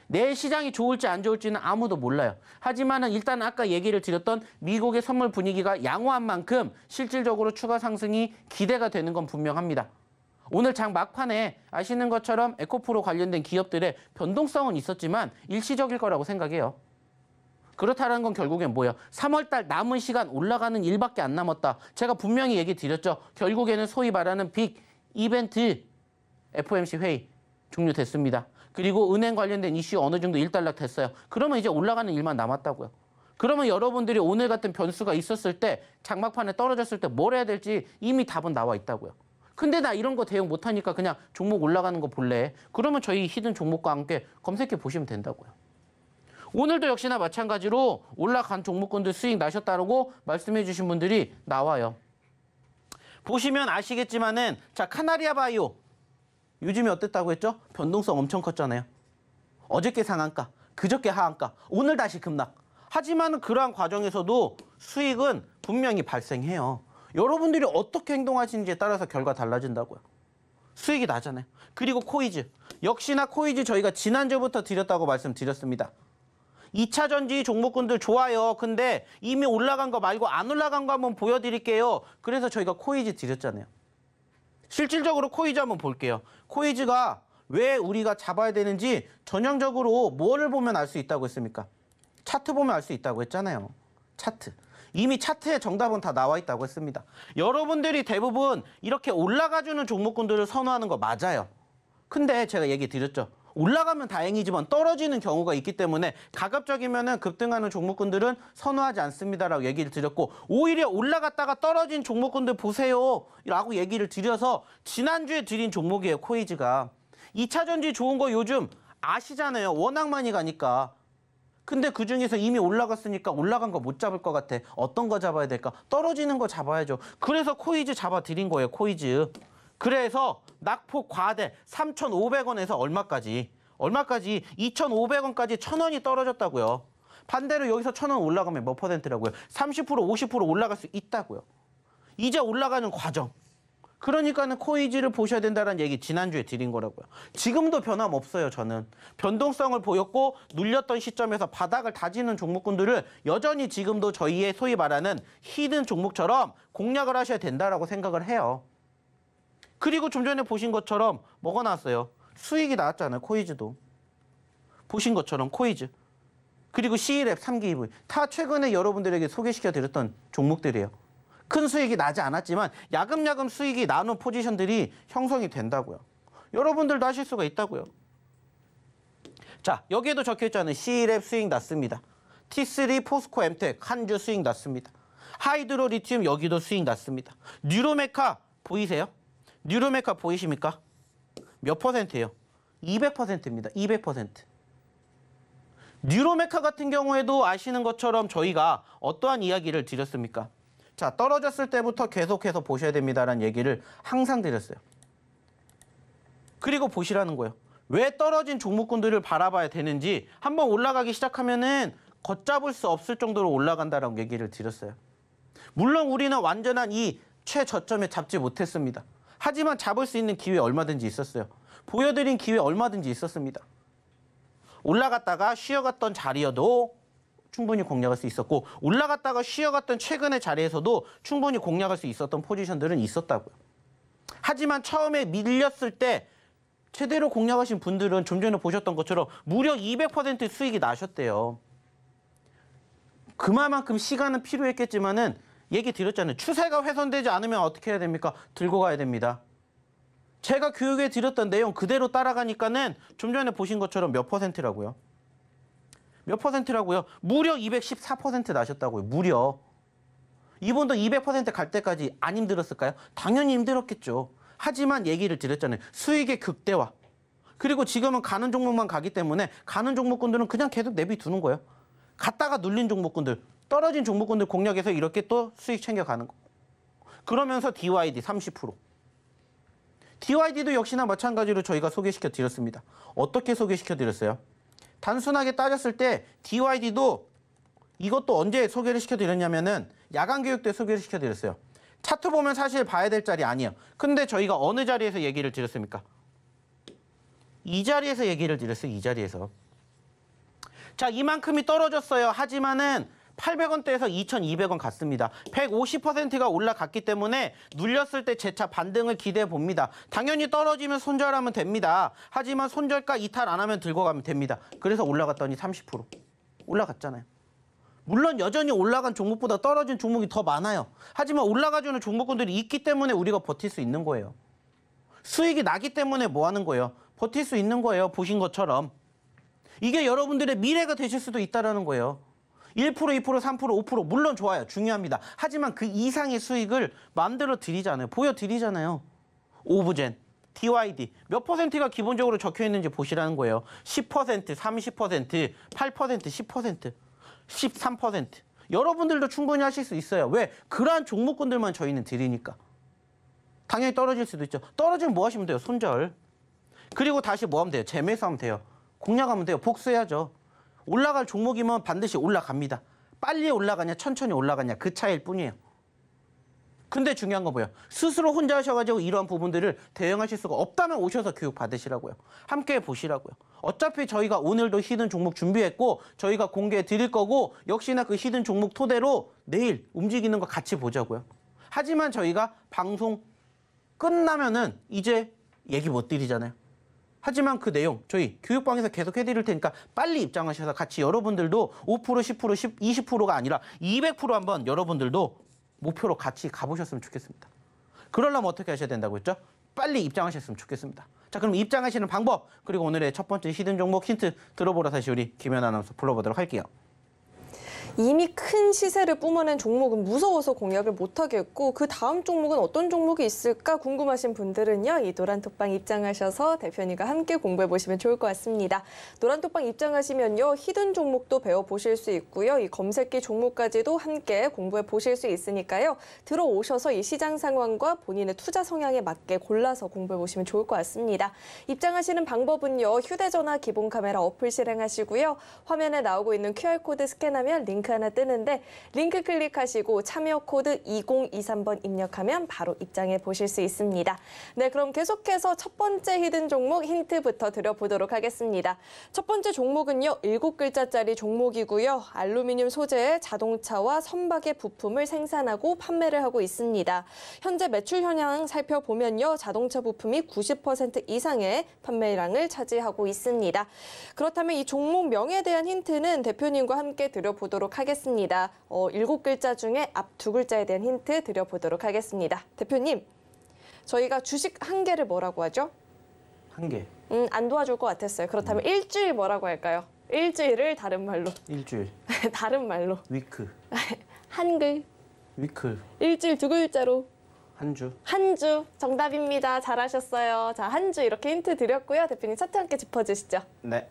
내일 시장이 좋을지 안 좋을지는 아무도 몰라요. 하지만 일단 아까 얘기를 드렸던 미국의 선물 분위기가 양호한 만큼 실질적으로 추가 상승이 기대가 되는 건 분명합니다. 오늘 장 막판에 아시는 것처럼 에코프로 관련된 기업들의 변동성은 있었지만 일시적일 거라고 생각해요. 그렇다는 건 결국엔 뭐예요? 3월달 남은 시간 올라가는 일밖에 안 남았다. 제가 분명히 얘기 드렸죠. 결국에는 소위 말하는 빅 이벤트 FOMC 회의 종료됐습니다. 그리고 은행 관련된 이슈 어느 정도 일단락 됐어요. 그러면 이제 올라가는 일만 남았다고요. 그러면 여러분들이 오늘 같은 변수가 있었을 때 장막판에 떨어졌을 때 뭘 해야 될지 이미 답은 나와 있다고요. 근데 나 이런 거 대응 못하니까 그냥 종목 올라가는 거 볼래? 그러면 저희 히든 종목과 함께 검색해 보시면 된다고요. 오늘도 역시나 마찬가지로 올라간 종목군들 수익 나셨다고 말씀해 주신 분들이 나와요. 보시면 아시겠지만은 자 카나리아 바이오 요즘에 어땠다고 했죠? 변동성 엄청 컸잖아요. 어저께 상한가, 그저께 하한가, 오늘 다시 급락. 하지만 그러한 과정에서도 수익은 분명히 발생해요. 여러분들이 어떻게 행동하시는지에 따라서 결과 달라진다고요. 수익이 나잖아요. 그리고 코이즈. 역시나 코이즈 저희가 지난주부터 드렸다고 말씀드렸습니다. 2차 전지 종목군들 좋아요. 근데 이미 올라간 거 말고 안 올라간 거 한번 보여드릴게요. 그래서 저희가 코이즈 드렸잖아요. 실질적으로 코이즈 한번 볼게요. 코이즈가 왜 우리가 잡아야 되는지 전형적으로 뭐를 보면 알 수 있다고 했습니까? 차트 보면 알 수 있다고 했잖아요. 차트. 이미 차트에 정답은 다 나와 있다고 했습니다. 여러분들이 대부분 이렇게 올라가주는 종목군들을 선호하는 거 맞아요. 근데 제가 얘기 드렸죠. 올라가면 다행이지만 떨어지는 경우가 있기 때문에 가급적이면 급등하는 종목군들은 선호하지 않습니다라고 얘기를 드렸고 오히려 올라갔다가 떨어진 종목군들 보세요 라고 얘기를 드려서 지난주에 드린 종목이에요. 코이즈가. 2차 전지 좋은 거 요즘 아시잖아요. 워낙 많이 가니까. 근데 그중에서 이미 올라갔으니까 올라간 거 못 잡을 것 같아. 어떤 거 잡아야 될까? 떨어지는 거 잡아야죠. 그래서 코이즈 잡아드린 거예요. 코이즈. 그래서 낙폭 과대 3,500원에서 얼마까지? 2,500원까지 1,000원이 떨어졌다고요. 반대로 여기서 1,000원 올라가면 몇 퍼센트라고요? 30%, 50% 올라갈 수 있다고요. 이제 올라가는 과정. 그러니까는 코이즈를 보셔야 된다는 얘기 지난주에 드린 거라고요. 지금도 변함없어요, 저는. 변동성을 보였고 눌렸던 시점에서 바닥을 다지는 종목군들을 여전히 지금도 저희의 소위 말하는 히든 종목처럼 공략을 하셔야 된다라고 생각을 해요. 그리고 좀 전에 보신 것처럼 뭐가 나왔어요? 수익이 나왔잖아요, 코이즈도. 보신 것처럼 코이즈. 그리고 C랩 3기 EV. 다 최근에 여러분들에게 소개시켜드렸던 종목들이에요. 큰 수익이 나지 않았지만 야금야금 수익이 나는 포지션들이 형성이 된다고요. 여러분들도 하실 수가 있다고요. 자, 여기에도 적혀있잖아요. C랩 수익 났습니다. T3 포스코 엠텍 한 주 수익 났습니다. 하이드로 리튬 여기도 수익 났습니다. 뉴로메카 보이세요? 뉴로메카 보이십니까? 몇 퍼센트예요? 200%입니다. 200%. 뉴로메카 같은 경우에도 아시는 것처럼 저희가 어떠한 이야기를 드렸습니까? 자, 떨어졌을 때부터 계속해서 보셔야 됩니다라는 얘기를 항상 드렸어요. 그리고 보시라는 거예요. 왜 떨어진 종목군들을 바라봐야 되는지 한번 올라가기 시작하면은 걷잡을 수 없을 정도로 올라간다라는 얘기를 드렸어요. 물론 우리는 완전한 이 최저점에 잡지 못했습니다. 하지만 잡을 수 있는 기회 얼마든지 있었어요. 보여드린 기회 얼마든지 있었습니다. 올라갔다가 쉬어갔던 자리여도 충분히 공략할 수 있었고 올라갔다가 쉬어갔던 최근의 자리에서도 충분히 공략할 수 있었던 포지션들은 있었다고요. 하지만 처음에 밀렸을 때 제대로 공략하신 분들은 좀 전에 보셨던 것처럼 무려 200% 수익이 나셨대요. 그만큼 시간은 필요했겠지만은 얘기 드렸잖아요. 추세가 훼손되지 않으면 어떻게 해야 됩니까? 들고 가야 됩니다. 제가 교육에 드렸던 내용 그대로 따라가니까는 좀 전에 보신 것처럼 몇 퍼센트라고요? 몇 퍼센트라고요? 무려 214% 나셨다고요. 무려. 이분도 200% 갈 때까지 안 힘들었을까요? 당연히 힘들었겠죠. 하지만 얘기를 드렸잖아요. 수익의 극대화. 그리고 지금은 가는 종목만 가기 때문에 가는 종목군들은 그냥 계속 내비두는 거예요. 갔다가 눌린 종목군들, 떨어진 종목군들 공략해서 이렇게 또 수익 챙겨가는 거. 그러면서 DYD 30%. DYD도 역시나 마찬가지로 저희가 소개시켜 드렸습니다. 어떻게 소개시켜 드렸어요? 단순하게 따졌을 때 DYD도 이것도 언제 소개를 시켜드렸냐면은 야간 교육 때 소개를 시켜드렸어요. 차트 보면 사실 봐야 될 자리 아니에요. 근데 저희가 어느 자리에서 얘기를 드렸습니까? 이 자리에서 얘기를 드렸어요. 이 자리에서. 자, 이만큼이 떨어졌어요. 하지만은 800원대에서 2,200원 갔습니다. 150%가 올라갔기 때문에 눌렸을 때 재차 반등을 기대해 봅니다. 당연히 떨어지면 손절하면 됩니다. 하지만 손절가 이탈 안 하면 들고 가면 됩니다. 그래서 올라갔더니 30% 올라갔잖아요. 물론 여전히 올라간 종목보다 떨어진 종목이 더 많아요. 하지만 올라가주는 종목군들이 있기 때문에 우리가 버틸 수 있는 거예요. 수익이 나기 때문에 뭐 하는 거예요? 버틸 수 있는 거예요. 보신 것처럼. 이게 여러분들의 미래가 되실 수도 있다는 거예요. 1%, 2%, 3%, 5% 물론 좋아요. 중요합니다. 하지만 그 이상의 수익을 만들어 드리잖아요. 보여드리잖아요. 오브젠, DYD 몇 퍼센트가 기본적으로 적혀 있는지 보시라는 거예요. 10%, 30%, 8%, 10%, 13%. 여러분들도 충분히 하실 수 있어요. 왜? 그러한 종목군들만 저희는 드리니까. 당연히 떨어질 수도 있죠. 떨어지면 뭐 하시면 돼요? 손절. 그리고 다시 뭐 하면 돼요? 재매수하면 돼요. 공략하면 돼요. 복수해야죠. 올라갈 종목이면 반드시 올라갑니다. 빨리 올라가냐 천천히 올라가냐 그 차이일 뿐이에요. 근데 중요한 건 뭐예요? 스스로 혼자 하셔가지고 이러한 부분들을 대응하실 수가 없다면 오셔서 교육 받으시라고요. 함께 보시라고요. 어차피 저희가 오늘도 히든 종목 준비했고 저희가 공개해 드릴 거고 역시나 그 히든 종목 토대로 내일 움직이는 거 같이 보자고요. 하지만 저희가 방송 끝나면은 이제 얘기 못 드리잖아요. 하지만 그 내용 저희 교육방에서 계속 해드릴 테니까 빨리 입장하셔서 같이 여러분들도 5%, 10%, 20%가 아니라 200% 한번 여러분들도 목표로 같이 가보셨으면 좋겠습니다. 그러려면 어떻게 하셔야 된다고 했죠? 빨리 입장하셨으면 좋겠습니다. 자, 그럼 입장하시는 방법 그리고 오늘의 첫 번째 히든 종목 힌트 들어보러 다시 우리 김연 아나운서 불러보도록 할게요. 이미 큰 시세를 뿜어낸 종목은 무서워서 공략을 못하겠고 그 다음 종목은 어떤 종목이 있을까 궁금하신 분들은요. 이 노란톡방 입장하셔서 대표님과 함께 공부해보시면 좋을 것 같습니다. 노란톡방 입장하시면요. 히든 종목도 배워보실 수 있고요. 이 검색기 종목까지도 함께 공부해보실 수 있으니까요. 들어오셔서 이 시장 상황과 본인의 투자 성향에 맞게 골라서 공부해보시면 좋을 것 같습니다. 입장하시는 방법은요. 휴대전화 기본 카메라 어플 실행하시고요. 화면에 나오고 있는 QR코드 스캔하면 링크 하나 뜨는데 링크 클릭하시고 참여 코드 2023번 입력하면 바로 입장해 보실 수 있습니다. 네, 그럼 계속해서 첫 번째 히든 종목 힌트부터 드려보도록 하겠습니다. 첫 번째 종목은요. 7글자짜리 종목이고요. 알루미늄 소재의 자동차와 선박의 부품을 생산하고 판매를 하고 있습니다. 현재 매출 현황 살펴보면요. 자동차 부품이 90% 이상의 판매량을 차지하고 있습니다. 그렇다면 이 종목 명에 대한 힌트는 대표님과 함께 드려보도록 하겠습니다. 7글자 중에 앞 2글자에 대한 힌트 드려보도록 하겠습니다. 대표님, 저희가 주식 한 개를 뭐라고 하죠? 한 개. 안 도와줄 것 같았어요. 그렇다면 일주일 뭐라고 할까요? 일주일을 다른 말로. 일주일. 다른 말로. 위크. 한글. 위클. 일주일 2글자로. 한 주. 한 주. 정답입니다. 잘하셨어요. 자, 한 주 이렇게 힌트 드렸고요. 대표님 차트 함께 짚어주시죠. 네.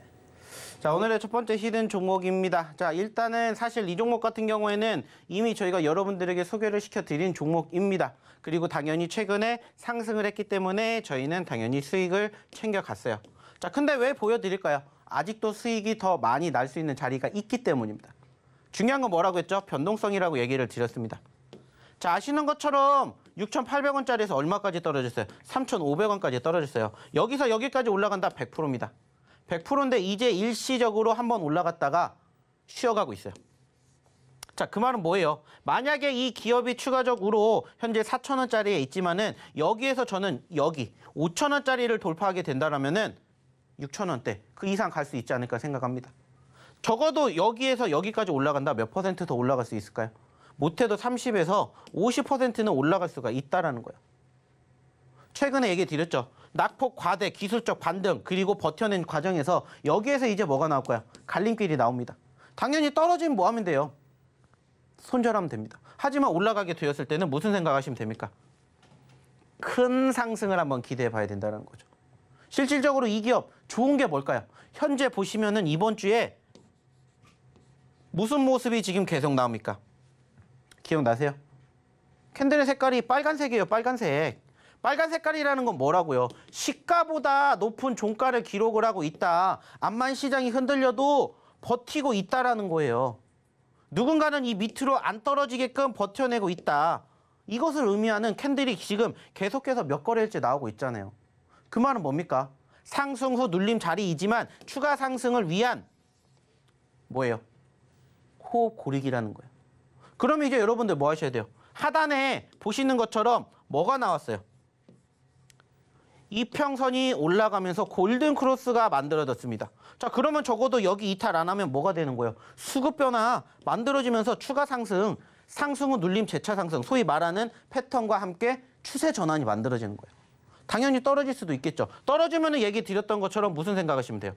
자, 오늘의 첫 번째 히든 종목입니다. 자, 일단은 사실 이 종목 같은 경우에는 이미 저희가 여러분들에게 소개를 시켜드린 종목입니다. 그리고 당연히 최근에 상승을 했기 때문에 저희는 당연히 수익을 챙겨갔어요. 자, 근데 왜 보여드릴까요? 아직도 수익이 더 많이 날 수 있는 자리가 있기 때문입니다. 중요한 건 뭐라고 했죠? 변동성이라고 얘기를 드렸습니다. 자, 아시는 것처럼 6,800원짜리에서 얼마까지 떨어졌어요? 3,500원까지 떨어졌어요. 여기서 여기까지 올라간다 100%입니다. 100%인데 이제 일시적으로 한번 올라갔다가 쉬어가고 있어요. 자, 그 말은 뭐예요? 만약에 이 기업이 추가적으로 현재 4,000원짜리에 있지만은 여기에서 저는 여기 5,000원짜리를 돌파하게 된다라면은 6,000원대 그 이상 갈 수 있지 않을까 생각합니다. 적어도 여기에서 여기까지 올라간다 몇 퍼센트 더 올라갈 수 있을까요? 못해도 30에서 50%는 올라갈 수가 있다라는 거예요. 최근에 얘기 드렸죠. 낙폭 과대, 기술적 반등, 그리고 버텨낸 과정에서 여기에서 이제 뭐가 나올 거야? 갈림길이 나옵니다. 당연히 떨어지면 뭐 하면 돼요? 손절하면 됩니다. 하지만 올라가게 되었을 때는 무슨 생각하시면 됩니까? 큰 상승을 한번 기대해 봐야 된다는 거죠. 실질적으로 이 기업 좋은 게 뭘까요? 현재 보시면은 이번 주에 무슨 모습이 지금 계속 나옵니까? 기억나세요? 캔들의 색깔이 빨간색이에요. 빨간색. 빨간 색깔이라는 건 뭐라고요? 시가보다 높은 종가를 기록을 하고 있다. 암만 시장이 흔들려도 버티고 있다라는 거예요. 누군가는 이 밑으로 안 떨어지게끔 버텨내고 있다. 이것을 의미하는 캔들이 지금 계속해서 몇 거래일째 나오고 있잖아요. 그 말은 뭡니까? 상승 후 눌림 자리이지만 추가 상승을 위한 뭐예요? 호흡 고르기라는 거예요. 그러면 이제 여러분들 뭐 하셔야 돼요? 하단에 보시는 것처럼 뭐가 나왔어요? 이평선이 올라가면서 골든 크로스가 만들어졌습니다. 자, 그러면 적어도 여기 이탈 안 하면 뭐가 되는 거예요? 수급 변화 만들어지면서 추가 상승, 상승 후 눌림 재차 상승, 소위 말하는 패턴과 함께 추세 전환이 만들어지는 거예요. 당연히 떨어질 수도 있겠죠. 떨어지면 얘기 드렸던 것처럼 무슨 생각하시면 돼요?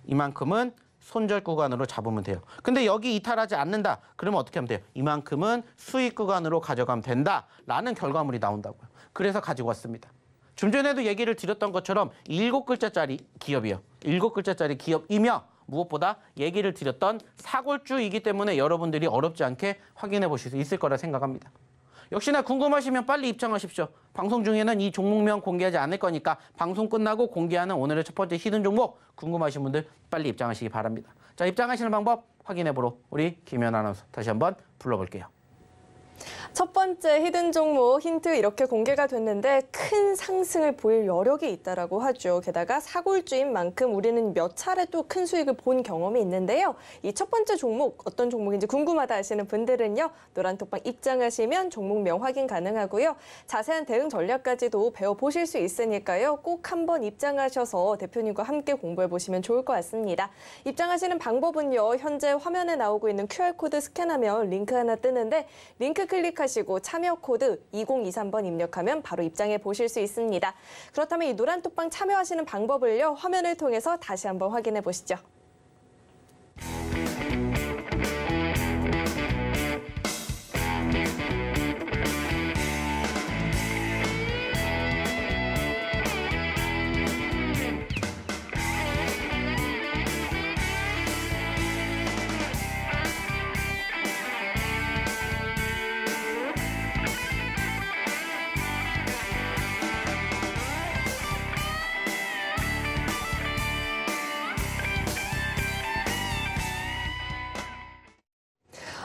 이만큼은 손절 구간으로 잡으면 돼요. 근데 여기 이탈하지 않는다. 그러면 어떻게 하면 돼요? 이만큼은 수익 구간으로 가져가면 된다라는 결과물이 나온다고요. 그래서 가지고 왔습니다. 좀 전에도 얘기를 드렸던 것처럼 7글자짜리 기업이요. 7글자짜리 기업이며 무엇보다 얘기를 드렸던 사골주이기 때문에 여러분들이 어렵지 않게 확인해 보실 수 있을 거라 생각합니다. 역시나 궁금하시면 빨리 입장하십시오. 방송 중에는 이 종목명 공개하지 않을 거니까 방송 끝나고 공개하는 오늘의 첫 번째 히든 종목 궁금하신 분들 빨리 입장하시기 바랍니다. 자, 입장하시는 방법 확인해 보러 우리 김연 아나운서 다시 한번 불러볼게요. 첫 번째 히든 종목 힌트 이렇게 공개가 됐는데 큰 상승을 보일 여력이 있다라고 하죠. 게다가 사골주인 만큼 우리는 몇 차례 또 큰 수익을 본 경험이 있는데요. 이 첫 번째 종목 어떤 종목인지 궁금하다 하시는 분들은요. 노란톡방 입장하시면 종목명 확인 가능하고요. 자세한 대응 전략까지도 배워보실 수 있으니까요. 꼭 한번 입장하셔서 대표님과 함께 공부해보시면 좋을 것 같습니다. 입장하시는 방법은요. 현재 화면에 나오고 있는 QR코드 스캔하면 링크 하나 뜨는데 링크 클릭하시고 참여 코드 2023번 입력하면 바로 입장해 보실 수 있습니다. 그렇다면 이 노란톡방 참여하시는 방법을요. 화면을 통해서 다시 한번 확인해 보시죠.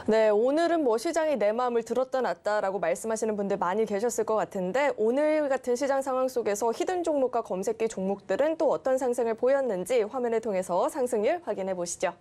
네, 오늘은 뭐 시장이 내 마음을 들었다 놨다라고 말씀하시는 분들 많이 계셨을 것 같은데 오늘 같은 시장 상황 속에서 히든 종목과 검색기 종목들은 또 어떤 상승을 보였는지 화면을 통해서 상승률 확인해 보시죠.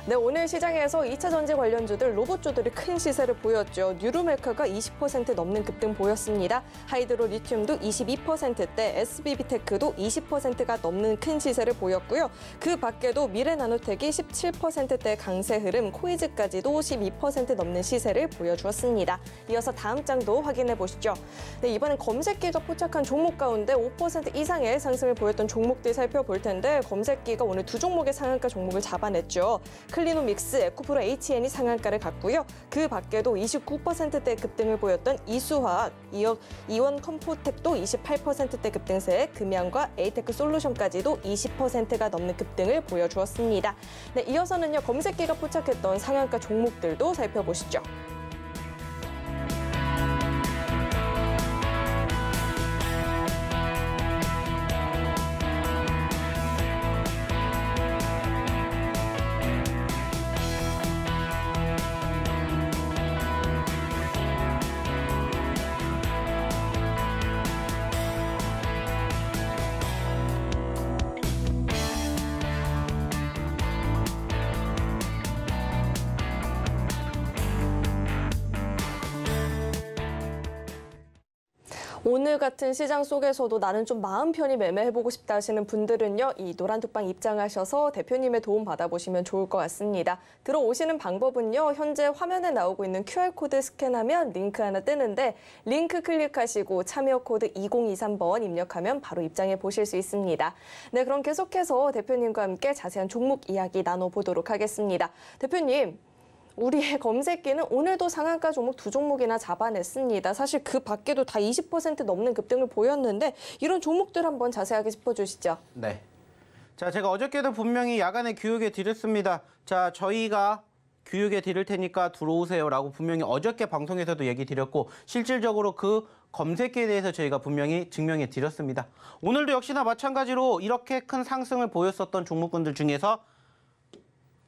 네, 오늘 시장에서 2차 전지 관련주들, 로봇주들이 큰 시세를 보였죠. 뉴루메카가 20% 넘는 급등 보였습니다. 하이드로 리튬도 22%대, SBB테크도 20%가 넘는 큰 시세를 보였고요. 그 밖에도 미래나노텍이 17%대 강세 흐름, 코이즈까지도 12% 넘는 시세를 보여주었습니다. 이어서 다음 장도 확인해 보시죠. 네, 이번엔 검색기가 포착한 종목 가운데 5% 이상의 상승을 보였던 종목들 살펴볼 텐데 검색기가 오늘 두 종목의 상한가 종목을 잡아냈죠. 클리노믹스, 에코프로 HN이 상한가를 갔고요. 그 밖에도 29%대 급등을 보였던 이수화학, 이원컴포텍도 28%대 급등세, 금양과 에이테크 솔루션까지도 20%가 넘는 급등을 보여주었습니다. 네, 이어서는요 검색기가 포착했던 상한가 종목들도 살펴보시죠. 오늘 같은 시장 속에서도 나는 좀 마음 편히 매매해보고 싶다 하시는 분들은요, 이 노란톡방 입장하셔서 대표님의 도움 받아보시면 좋을 것 같습니다. 들어오시는 방법은요, 현재 화면에 나오고 있는 QR코드 스캔하면 링크 하나 뜨는데 링크 클릭하시고 참여 코드 2023번 입력하면 바로 입장해 보실 수 있습니다. 네, 그럼 계속해서 대표님과 함께 자세한 종목 이야기 나눠보도록 하겠습니다. 대표님, 우리의 검색기는 오늘도 상한가 종목 두 종목이나 잡아냈습니다. 사실 그 밖에도 다 20% 넘는 급등을 보였는데 이런 종목들 한번 자세하게 짚어주시죠. 네. 자, 제가 어저께도 분명히 야간에 교육에 드렸습니다. 자, 저희가 교육에 드릴 테니까 들어오세요라고 분명히 어저께 방송에서도 얘기 드렸고 실질적으로 그 검색기에 대해서 저희가 분명히 증명해 드렸습니다. 오늘도 역시나 마찬가지로 이렇게 큰 상승을 보였었던 종목군들 중에서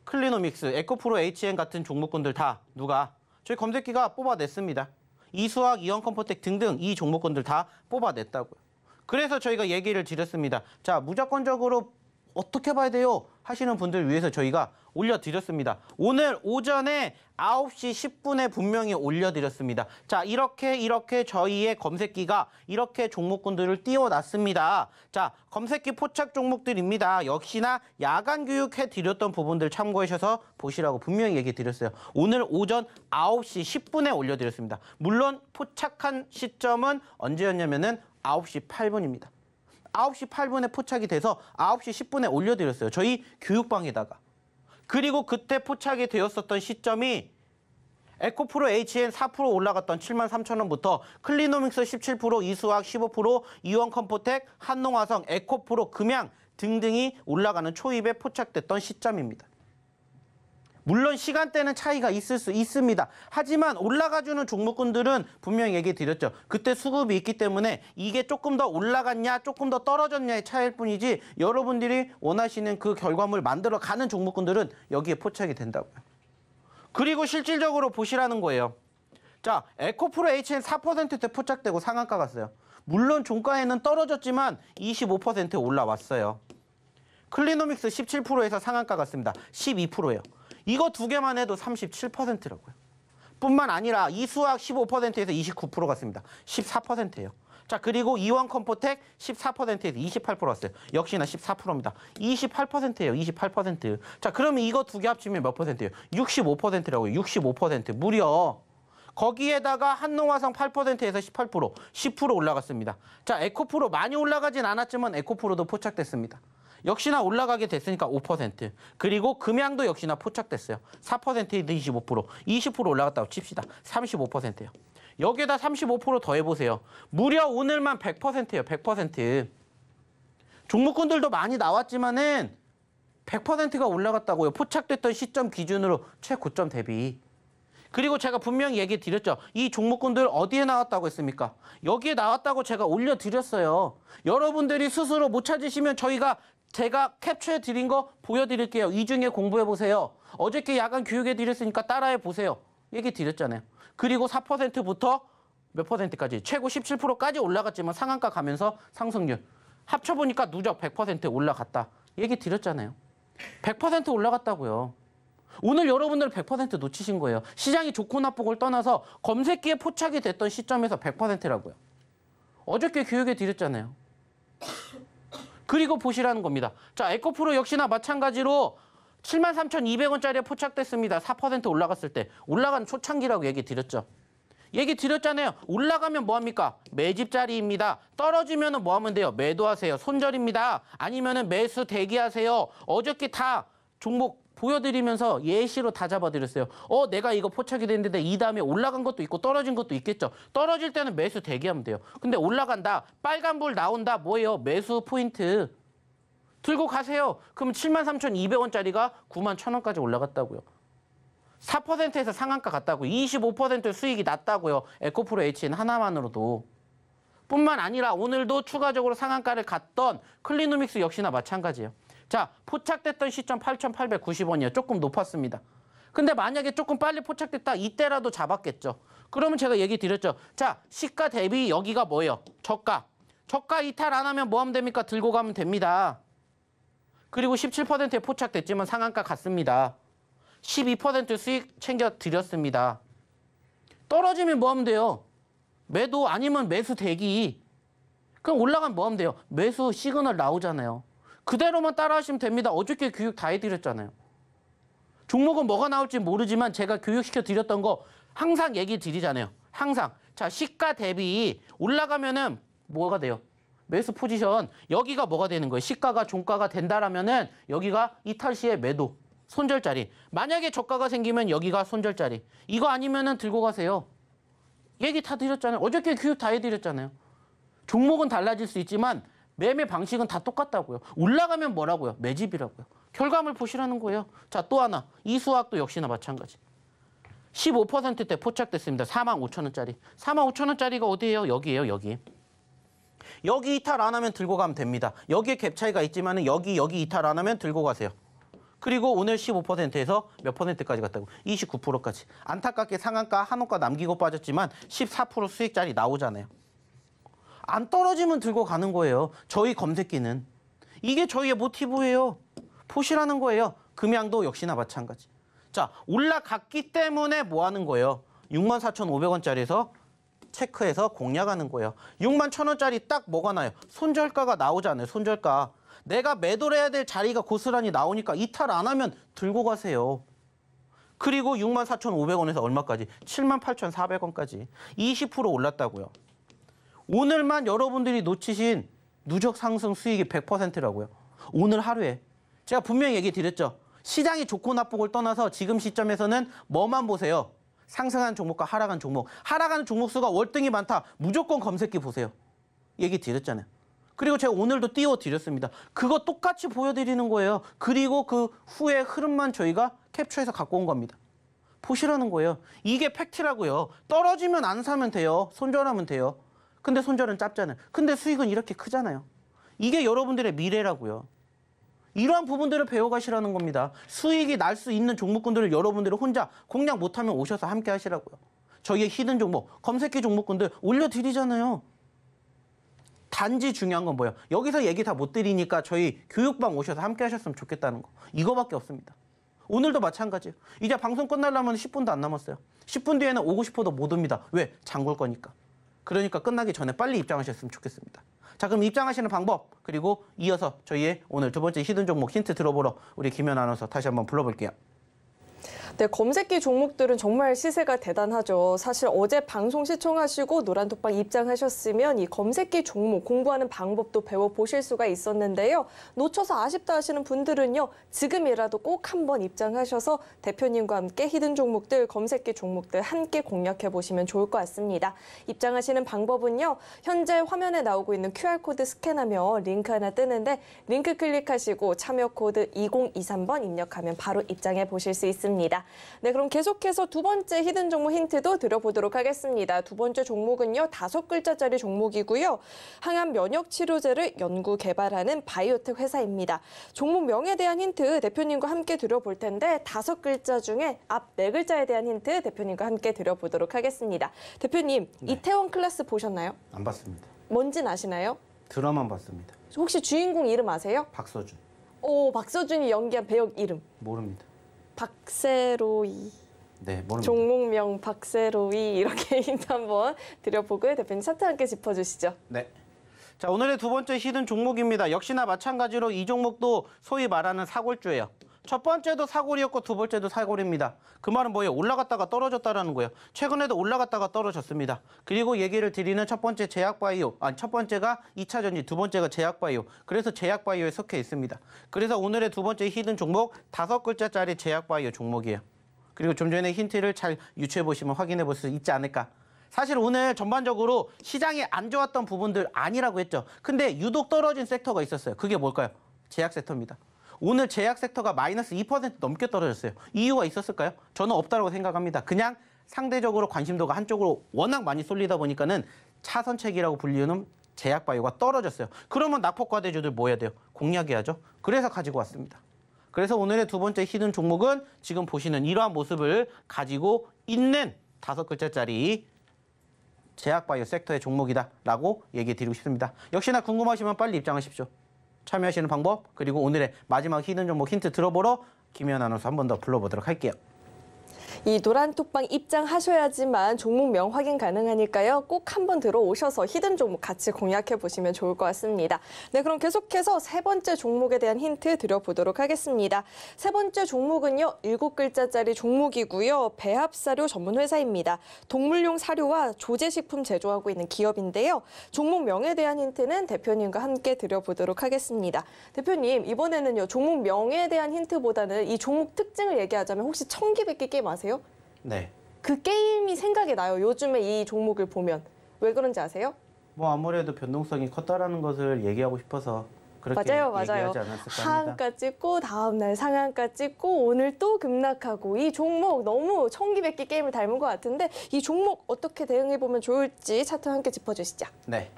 클리노믹스, 에코프로 HN 같은 종목군들 다 누가 저희 검색기가 뽑아냈습니다. 이수학, 이원컴포텍 등등 이 종목군들 다 뽑아냈다고요. 그래서 저희가 얘기를 드렸습니다. 자, 무조건적으로 어떻게 봐야 돼요? 하시는 분들 위해서 저희가 올려드렸습니다. 오늘 오전에 9시 10분에 분명히 올려드렸습니다. 자, 이렇게 저희의 검색기가 이렇게 종목군들을 띄워놨습니다. 자, 검색기 포착 종목들입니다. 역시나 야간 교육해드렸던 부분들 참고하셔서 보시라고 분명히 얘기 드렸어요. 오늘 오전 9시 10분에 올려드렸습니다. 물론 포착한 시점은 언제였냐면은 9시 8분입니다. 9시 8분에 포착이 돼서 9시 10분에 올려드렸어요. 저희 교육방에다가. 그리고 그때 포착이 되었었던 시점이 에코프로 HN 4% 올라갔던 73,000원부터 클리노믹스 17%, 이수학 15%, 이원컴포텍, 한농화성, 에코프로, 금양 등등이 올라가는 초입에 포착됐던 시점입니다. 물론 시간대는 차이가 있을 수 있습니다. 하지만 올라가주는 종목군들은 분명히 얘기 드렸죠. 그때 수급이 있기 때문에 이게 조금 더 올라갔냐 조금 더 떨어졌냐의 차이일 뿐이지 여러분들이 원하시는 그 결과물 만들어가는 종목군들은 여기에 포착이 된다고요. 그리고 실질적으로 보시라는 거예요. 자, 에코프로 HN 4%대 포착되고 상한가 갔어요. 물론 종가에는 떨어졌지만 25% 올라왔어요. 클리노믹스 17%에서 상한가 갔습니다. 12%예요. 이거 두 개만 해도 37%라고요. 뿐만 아니라 이수학 15%에서 29% 갔습니다. 14%예요. 자, 그리고 이원컴포텍 14%에서 28% 왔어요. 역시나 14%입니다. 28%예요. 28%. 자, 그러면 이거 두 개 합치면 몇 %예요? 65%라고요. 65%. 무려 거기에다가 한농화성 8%에서 18%, 10% 올라갔습니다. 자, 에코프로 많이 올라가진 않았지만 에코프로도 포착됐습니다. 역시나 올라가게 됐으니까 5%. 그리고 금양도 역시나 포착됐어요. 4%에서 25%. 20% 올라갔다고 칩시다. 35%예요. 여기에다 35% 더해보세요. 무려 오늘만 100%예요. 100%. 종목군들도 많이 나왔지만은 100%가 올라갔다고요. 포착됐던 시점 기준으로 최고점 대비. 그리고 제가 분명히 얘기 드렸죠. 이 종목군들 어디에 나왔다고 했습니까? 여기에 나왔다고 제가 올려드렸어요. 여러분들이 스스로 못 찾으시면 제가 캡처해 드린 거 보여드릴게요. 이 중에 공부해 보세요. 어저께 야간 교육해 드렸으니까 따라해 보세요. 얘기 드렸잖아요. 그리고 4%부터 몇 %까지? 최고 17%까지 올라갔지만 상한가 가면서 상승률. 합쳐보니까 누적 100% 올라갔다. 얘기 드렸잖아요. 100% 올라갔다고요. 오늘 여러분들 100% 놓치신 거예요. 시장이 좋고 나쁘고를 떠나서 검색기에 포착이 됐던 시점에서 100%라고요. 어저께 교육해 드렸잖아요. 그리고 보시라는 겁니다. 자, 에코프로 역시나 마찬가지로 73,200원짜리에 포착됐습니다. 4% 올라갔을 때. 올라간 초창기라고 얘기 드렸죠. 얘기 드렸잖아요. 올라가면 뭐합니까? 매집자리입니다. 떨어지면 뭐 하면 돼요? 매도하세요. 손절입니다. 아니면 매수 대기하세요. 어저께 다 종목 보여드리면서 예시로 다 잡아드렸어요. 내가 이거 포착이 됐는데 이 다음에 올라간 것도 있고 떨어진 것도 있겠죠. 떨어질 때는 매수 대기하면 돼요. 근데 올라간다. 빨간불 나온다. 뭐예요? 매수 포인트. 들고 가세요. 그럼 73,200원짜리가 91,000원까지 올라갔다고요. 4%에서 상한가 갔다고요. 25% 수익이 났다고요. 에코프로 HN 하나만으로도. 뿐만 아니라 오늘도 추가적으로 상한가를 갔던 클리노믹스 역시나 마찬가지예요. 자, 포착됐던 시점 8,890원이에요. 조금 높았습니다. 근데 만약에 조금 빨리 포착됐다 이때라도 잡았겠죠. 그러면 제가 얘기 드렸죠. 자, 시가 대비 여기가 뭐예요? 저가. 저가 이탈 안 하면 뭐 하면 됩니까? 들고 가면 됩니다. 그리고 17%에 포착됐지만 상한가 갔습니다. 12% 수익 챙겨드렸습니다. 떨어지면 뭐 하면 돼요? 매도 아니면 매수 대기. 그럼 올라가면 뭐 하면 돼요? 매수 시그널 나오잖아요. 그대로만 따라하시면 됩니다. 어저께 교육 다 해드렸잖아요. 종목은 뭐가 나올지 모르지만 제가 교육시켜 드렸던 거 항상 얘기 드리잖아요. 항상. 자, 시가 대비 올라가면은 뭐가 돼요? 매수 포지션. 여기가 뭐가 되는 거예요? 시가가 종가가 된다라면은 여기가 이탈 시에 매도. 손절자리. 만약에 저가가 생기면 여기가 손절자리. 이거 아니면은 들고 가세요. 얘기 다 드렸잖아요. 어저께 교육 다 해드렸잖아요. 종목은 달라질 수 있지만 매매 방식은 다 똑같다고요. 올라가면 뭐라고요? 매집이라고요. 결과물 보시라는 거예요. 자, 또 하나. 이수학도 역시나 마찬가지. 15%대 포착됐습니다. 45,000원짜리. 45,000원짜리가 어디예요? 여기예요, 여기. 여기 이탈 안 하면 들고 가면 됩니다. 여기에 갭 차이가 있지만 여기 이탈 안 하면 들고 가세요. 그리고 오늘 15%에서 몇 %까지 갔다고? 29%까지. 안타깝게 상한가 한호가 남기고 빠졌지만 14% 수익자리 나오잖아요. 안 떨어지면 들고 가는 거예요. 저희 검색기는. 이게 저희의 모티브예요. 보시라는 거예요. 금양도 역시나 마찬가지. 자, 올라갔기 때문에 뭐 하는 거예요? 64,500원짜리에서 체크해서 공략하는 거예요. 61,000원짜리 딱 뭐가 나요? 손절가가 나오잖아요. 손절가. 내가 매도를 해야 될 자리가 고스란히 나오니까 이탈 안 하면 들고 가세요. 그리고 64,500원에서 얼마까지? 78,400원까지. 20% 올랐다고요. 오늘만 여러분들이 놓치신 누적 상승 수익이 100%라고요. 오늘 하루에. 제가 분명히 얘기 드렸죠. 시장이 좋고 나쁘고를 떠나서 지금 시점에서는 뭐만 보세요. 상승한 종목과 하락한 종목. 하락하는 종목 수가 월등히 많다. 무조건 검색기 보세요. 얘기 드렸잖아요. 그리고 제가 오늘도 띄워드렸습니다. 그거 똑같이 보여드리는 거예요. 그리고 그 후에 흐름만 저희가 캡처해서 갖고 온 겁니다. 보시라는 거예요. 이게 팩트라고요. 떨어지면 안 사면 돼요. 손절하면 돼요. 근데 손절은 짧잖아요. 근데 수익은 이렇게 크잖아요. 이게 여러분들의 미래라고요. 이러한 부분들을 배워가시라는 겁니다. 수익이 날 수 있는 종목군들을 여러분들이 혼자 공략 못하면 오셔서 함께 하시라고요. 저희의 히든 종목, 검색기 종목군들 올려드리잖아요. 단지 중요한 건 뭐예요? 여기서 얘기 다 못 드리니까 저희 교육방 오셔서 함께 하셨으면 좋겠다는 거. 이거밖에 없습니다. 오늘도 마찬가지예요. 이제 방송 끝나려면 10분도 안 남았어요. 10분 뒤에는 오고 싶어도 못 옵니다. 왜? 장볼 거니까. 그러니까 끝나기 전에 빨리 입장하셨으면 좋겠습니다. 자, 그럼 입장하시는 방법, 그리고 이어서 저희의 오늘 두 번째 히든 종목 힌트 들어보러 우리 김연 아나운서 다시 한번 불러볼게요. 네, 검색기 종목들은 정말 시세가 대단하죠. 사실 어제 방송 시청하시고 노란톡방 입장하셨으면 이 검색기 종목 공부하는 방법도 배워보실 수가 있었는데요. 놓쳐서 아쉽다 하시는 분들은요. 지금이라도 꼭 한번 입장하셔서 대표님과 함께 히든 종목들, 검색기 종목들 함께 공략해보시면 좋을 것 같습니다. 입장하시는 방법은요. 현재 화면에 나오고 있는 QR코드 스캔하면 링크 하나 뜨는데 링크 클릭하시고 참여 코드 2023번 입력하면 바로 입장해 보실 수 있습니다. 네, 그럼 계속해서 두 번째 히든 종목 힌트도 드려보도록 하겠습니다. 두 번째 종목은요, 5글자짜리 종목이고요. 항암 면역 치료제를 연구 개발하는 바이오텍 회사입니다. 종목 명에 대한 힌트 대표님과 함께 드려볼 텐데 5글자 중에 앞 4글자에 대한 힌트 대표님과 함께 드려보도록 하겠습니다. 대표님, 네. 이태원 클라스 보셨나요? 안 봤습니다. 뭔진 아시나요? 드라마만 봤습니다. 혹시 주인공 이름 아세요? 박서준. 오, 박서준이 연기한 배역 이름. 모릅니다. 박세로이. 네, 모릅니다. 종목명 박세로이 이렇게 힌트 한번 드려보고요. 대표님 차트 함께 짚어주시죠. 네. 자, 오늘의 두 번째 히든 종목입니다. 역시나 마찬가지로 이 종목도 소위 말하는 사골주예요. 첫 번째도 사골이었고 두 번째도 사골입니다. 그 말은 뭐예요? 올라갔다가 떨어졌다라는 거예요. 최근에도 올라갔다가 떨어졌습니다. 그리고 얘기를 드리는 첫 번째 제약바이오, 첫 번째가 2차 전지, 두 번째가 제약바이오. 그래서 제약바이오에 속해 있습니다. 그래서 오늘의 두 번째 히든 종목 5글자짜리 제약바이오 종목이에요. 그리고 좀 전에 힌트를 잘 유추해 보시면 확인해 볼 수 있지 않을까. 사실 오늘 전반적으로 시장이 안 좋았던 부분들 아니라고 했죠. 근데 유독 떨어진 섹터가 있었어요. 그게 뭘까요? 제약 섹터입니다. 오늘 제약 섹터가 마이너스 2% 넘게 떨어졌어요. 이유가 있었을까요? 저는 없다고 생각합니다. 그냥 상대적으로 관심도가 한쪽으로 워낙 많이 쏠리다 보니까는 차선책이라고 불리는 제약바이오가 떨어졌어요. 그러면 낙폭과대주들 뭐 해야 돼요? 공략해야죠. 그래서 가지고 왔습니다. 그래서 오늘의 두 번째 히든 종목은 지금 보시는 이러한 모습을 가지고 있는 5글자짜리 제약바이오 섹터의 종목이다라고 얘기 드리고 싶습니다. 역시나 궁금하시면 빨리 입장하십시오. 참여하시는 방법, 그리고 오늘의 마지막 히든 종목 힌트 들어보러 김혜연 아나운서 한 번 더 불러보도록 할게요. 이 노란톡방 입장하셔야지만 종목명 확인 가능하니까요. 꼭 한번 들어오셔서 히든 종목 같이 공략해 보시면 좋을 것 같습니다. 네, 그럼 계속해서 세 번째 종목에 대한 힌트 드려보도록 하겠습니다. 세 번째 종목은요, 7글자짜리 종목이고요. 배합사료 전문 회사입니다. 동물용 사료와 조제식품 제조하고 있는 기업인데요. 종목명에 대한 힌트는 대표님과 함께 드려보도록 하겠습니다. 대표님, 이번에는요, 종목명에 대한 힌트보다는 이 종목 특징을 얘기하자면 혹시 청기백기 게임 아세요? 네. 그 게임이 생각이 나요. 요즘에 이 종목을 보면. 왜 그런지 아세요? 뭐 아무래도 변동성이 컸다라는 것을 얘기하고 싶어서 그렇게 맞아요. 얘기하지 않았을까 합니다. 하한가 찍고 다음날 상한가 찍고 오늘 또 급락하고 이 종목 너무 청기백기 게임을 닮은 것 같은데 이 종목 어떻게 대응해보면 좋을지 차트 함께 짚어주시죠. 네.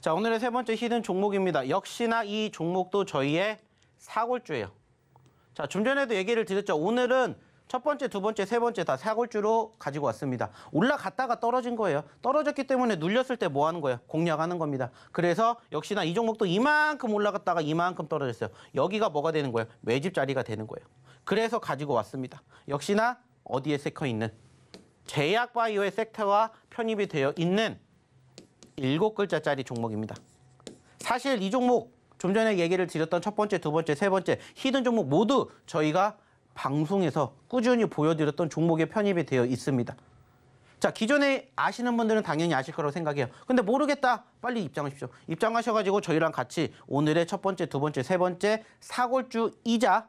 자, 오늘의 세 번째 히든 종목입니다. 역시나 이 종목도 저희의 사골주예요. 자, 좀 전에도 얘기를 드렸죠. 오늘은 첫 번째, 두 번째, 세 번째 다 사골주로 가지고 왔습니다. 올라갔다가 떨어진 거예요. 떨어졌기 때문에 눌렸을 때 뭐 하는 거예요? 공략하는 겁니다. 그래서 역시나 이 종목도 이만큼 올라갔다가 이만큼 떨어졌어요. 여기가 뭐가 되는 거예요? 매집 자리가 되는 거예요. 그래서 가지고 왔습니다. 역시나 어디에 섹터 있는? 제약바이오의 섹터와 편입이 되어 있는 7글자짜리 종목입니다. 사실 이 종목 좀 전에 얘기를 드렸던 첫 번째, 두 번째, 세 번째 히든 종목 모두 저희가 방송에서 꾸준히 보여드렸던 종목에 편입이 되어 있습니다. 자, 기존에 아시는 분들은 당연히 아실 거라고 생각해요. 근데 모르겠다. 빨리 입장하십시오. 입장하셔가지고 저희랑 같이 오늘의 첫 번째, 두 번째, 세 번째 사골주이자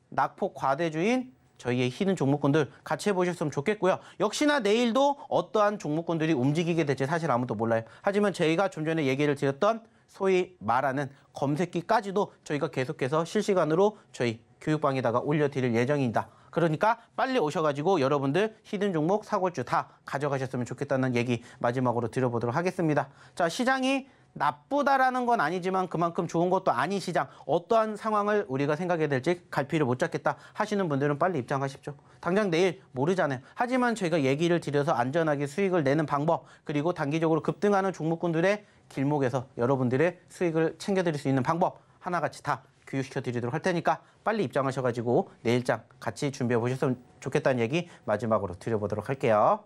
낙폭 과대주인 저희의 히든 종목군들 같이 해보셨으면 좋겠고요. 역시나 내일도 어떠한 종목군들이 움직이게 될지 사실 아무도 몰라요. 하지만 저희가 좀 전에 얘기를 드렸던 소위 말하는 검색기까지도 저희가 계속해서 실시간으로 저희 교육방에다가 올려드릴 예정입니다. 그러니까 빨리 오셔가지고 여러분들 히든 종목, 사골주 다 가져가셨으면 좋겠다는 얘기 마지막으로 드려보도록 하겠습니다. 자, 시장이 나쁘다라는 건 아니지만 그만큼 좋은 것도 아닌 시장, 어떠한 상황을 우리가 생각해야 될지 갈피를 못 잡겠다 하시는 분들은 빨리 입장하십시오. 당장 내일 모르잖아요. 하지만 저희가 얘기를 드려서 안전하게 수익을 내는 방법, 그리고 단기적으로 급등하는 종목군들의 길목에서 여러분들의 수익을 챙겨드릴 수 있는 방법 하나같이 다 교육시켜드리도록 할 테니까 빨리 입장하셔가지고 내일장 같이 준비해 보셨으면 좋겠다는 얘기 마지막으로 드려보도록 할게요.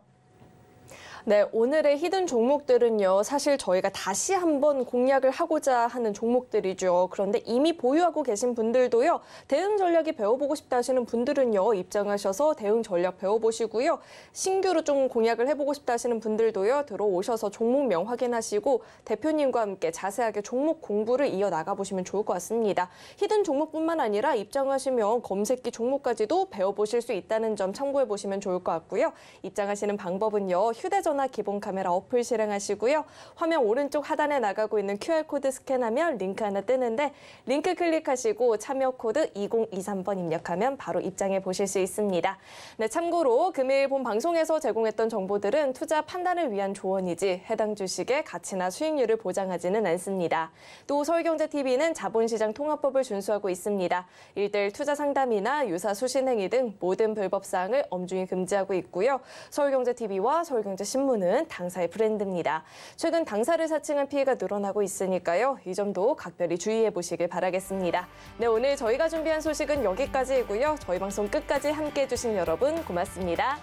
네, 오늘의 히든 종목들은요, 사실 저희가 다시 한번 공략을 하고자 하는 종목들이죠. 그런데 이미 보유하고 계신 분들도요, 대응 전략이 배워보고 싶다 하시는 분들은요, 입장하셔서 대응 전략 배워보시고요. 신규로 좀 공략을 해보고 싶다 하시는 분들도요, 들어오셔서 종목명 확인하시고 대표님과 함께 자세하게 종목 공부를 이어나가보시면 좋을 것 같습니다. 히든 종목뿐만 아니라 입장하시면 검색기 종목까지도 배워보실 수 있다는 점 참고해보시면 좋을 것 같고요. 입장하시는 방법은요, 휴대전화 휴대전화 기본 카메라 어플 실행하시고요. 화면 오른쪽 하단에 나가고 있는 QR코드 스캔하면 링크 하나 뜨는데 링크 클릭하시고 참여 코드 2023번 입력하면 바로 입장해 보실 수 있습니다. 네, 참고로 금일 본 방송에서 제공했던 정보들은 투자 판단을 위한 조언이지 해당 주식의 가치나 수익률을 보장하지는 않습니다. 또 서울경제TV는 자본시장 통합법을 준수하고 있습니다. 1:1 투자 상담이나 유사 수신 행위 등 모든 불법 사항을 엄중히 금지하고 있고요. 서울경제TV와 서울경제신문은 당사의 브랜드입니다. 최근 당사를 사칭한 피해가 늘어나고 있으니까요. 이 점도 각별히 주의해 보시길 바라겠습니다. 네, 오늘 저희가 준비한 소식은 여기까지이고요. 저희 방송 끝까지 함께해 주신 여러분 고맙습니다.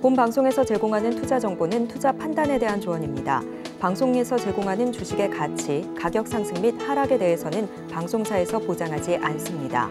본 방송에서 제공하는 투자 정보는 투자 판단에 대한 조언입니다. 방송에서 제공하는 주식의 가치, 가격 상승 및 하락에 대해서는 방송사에서 보장하지 않습니다.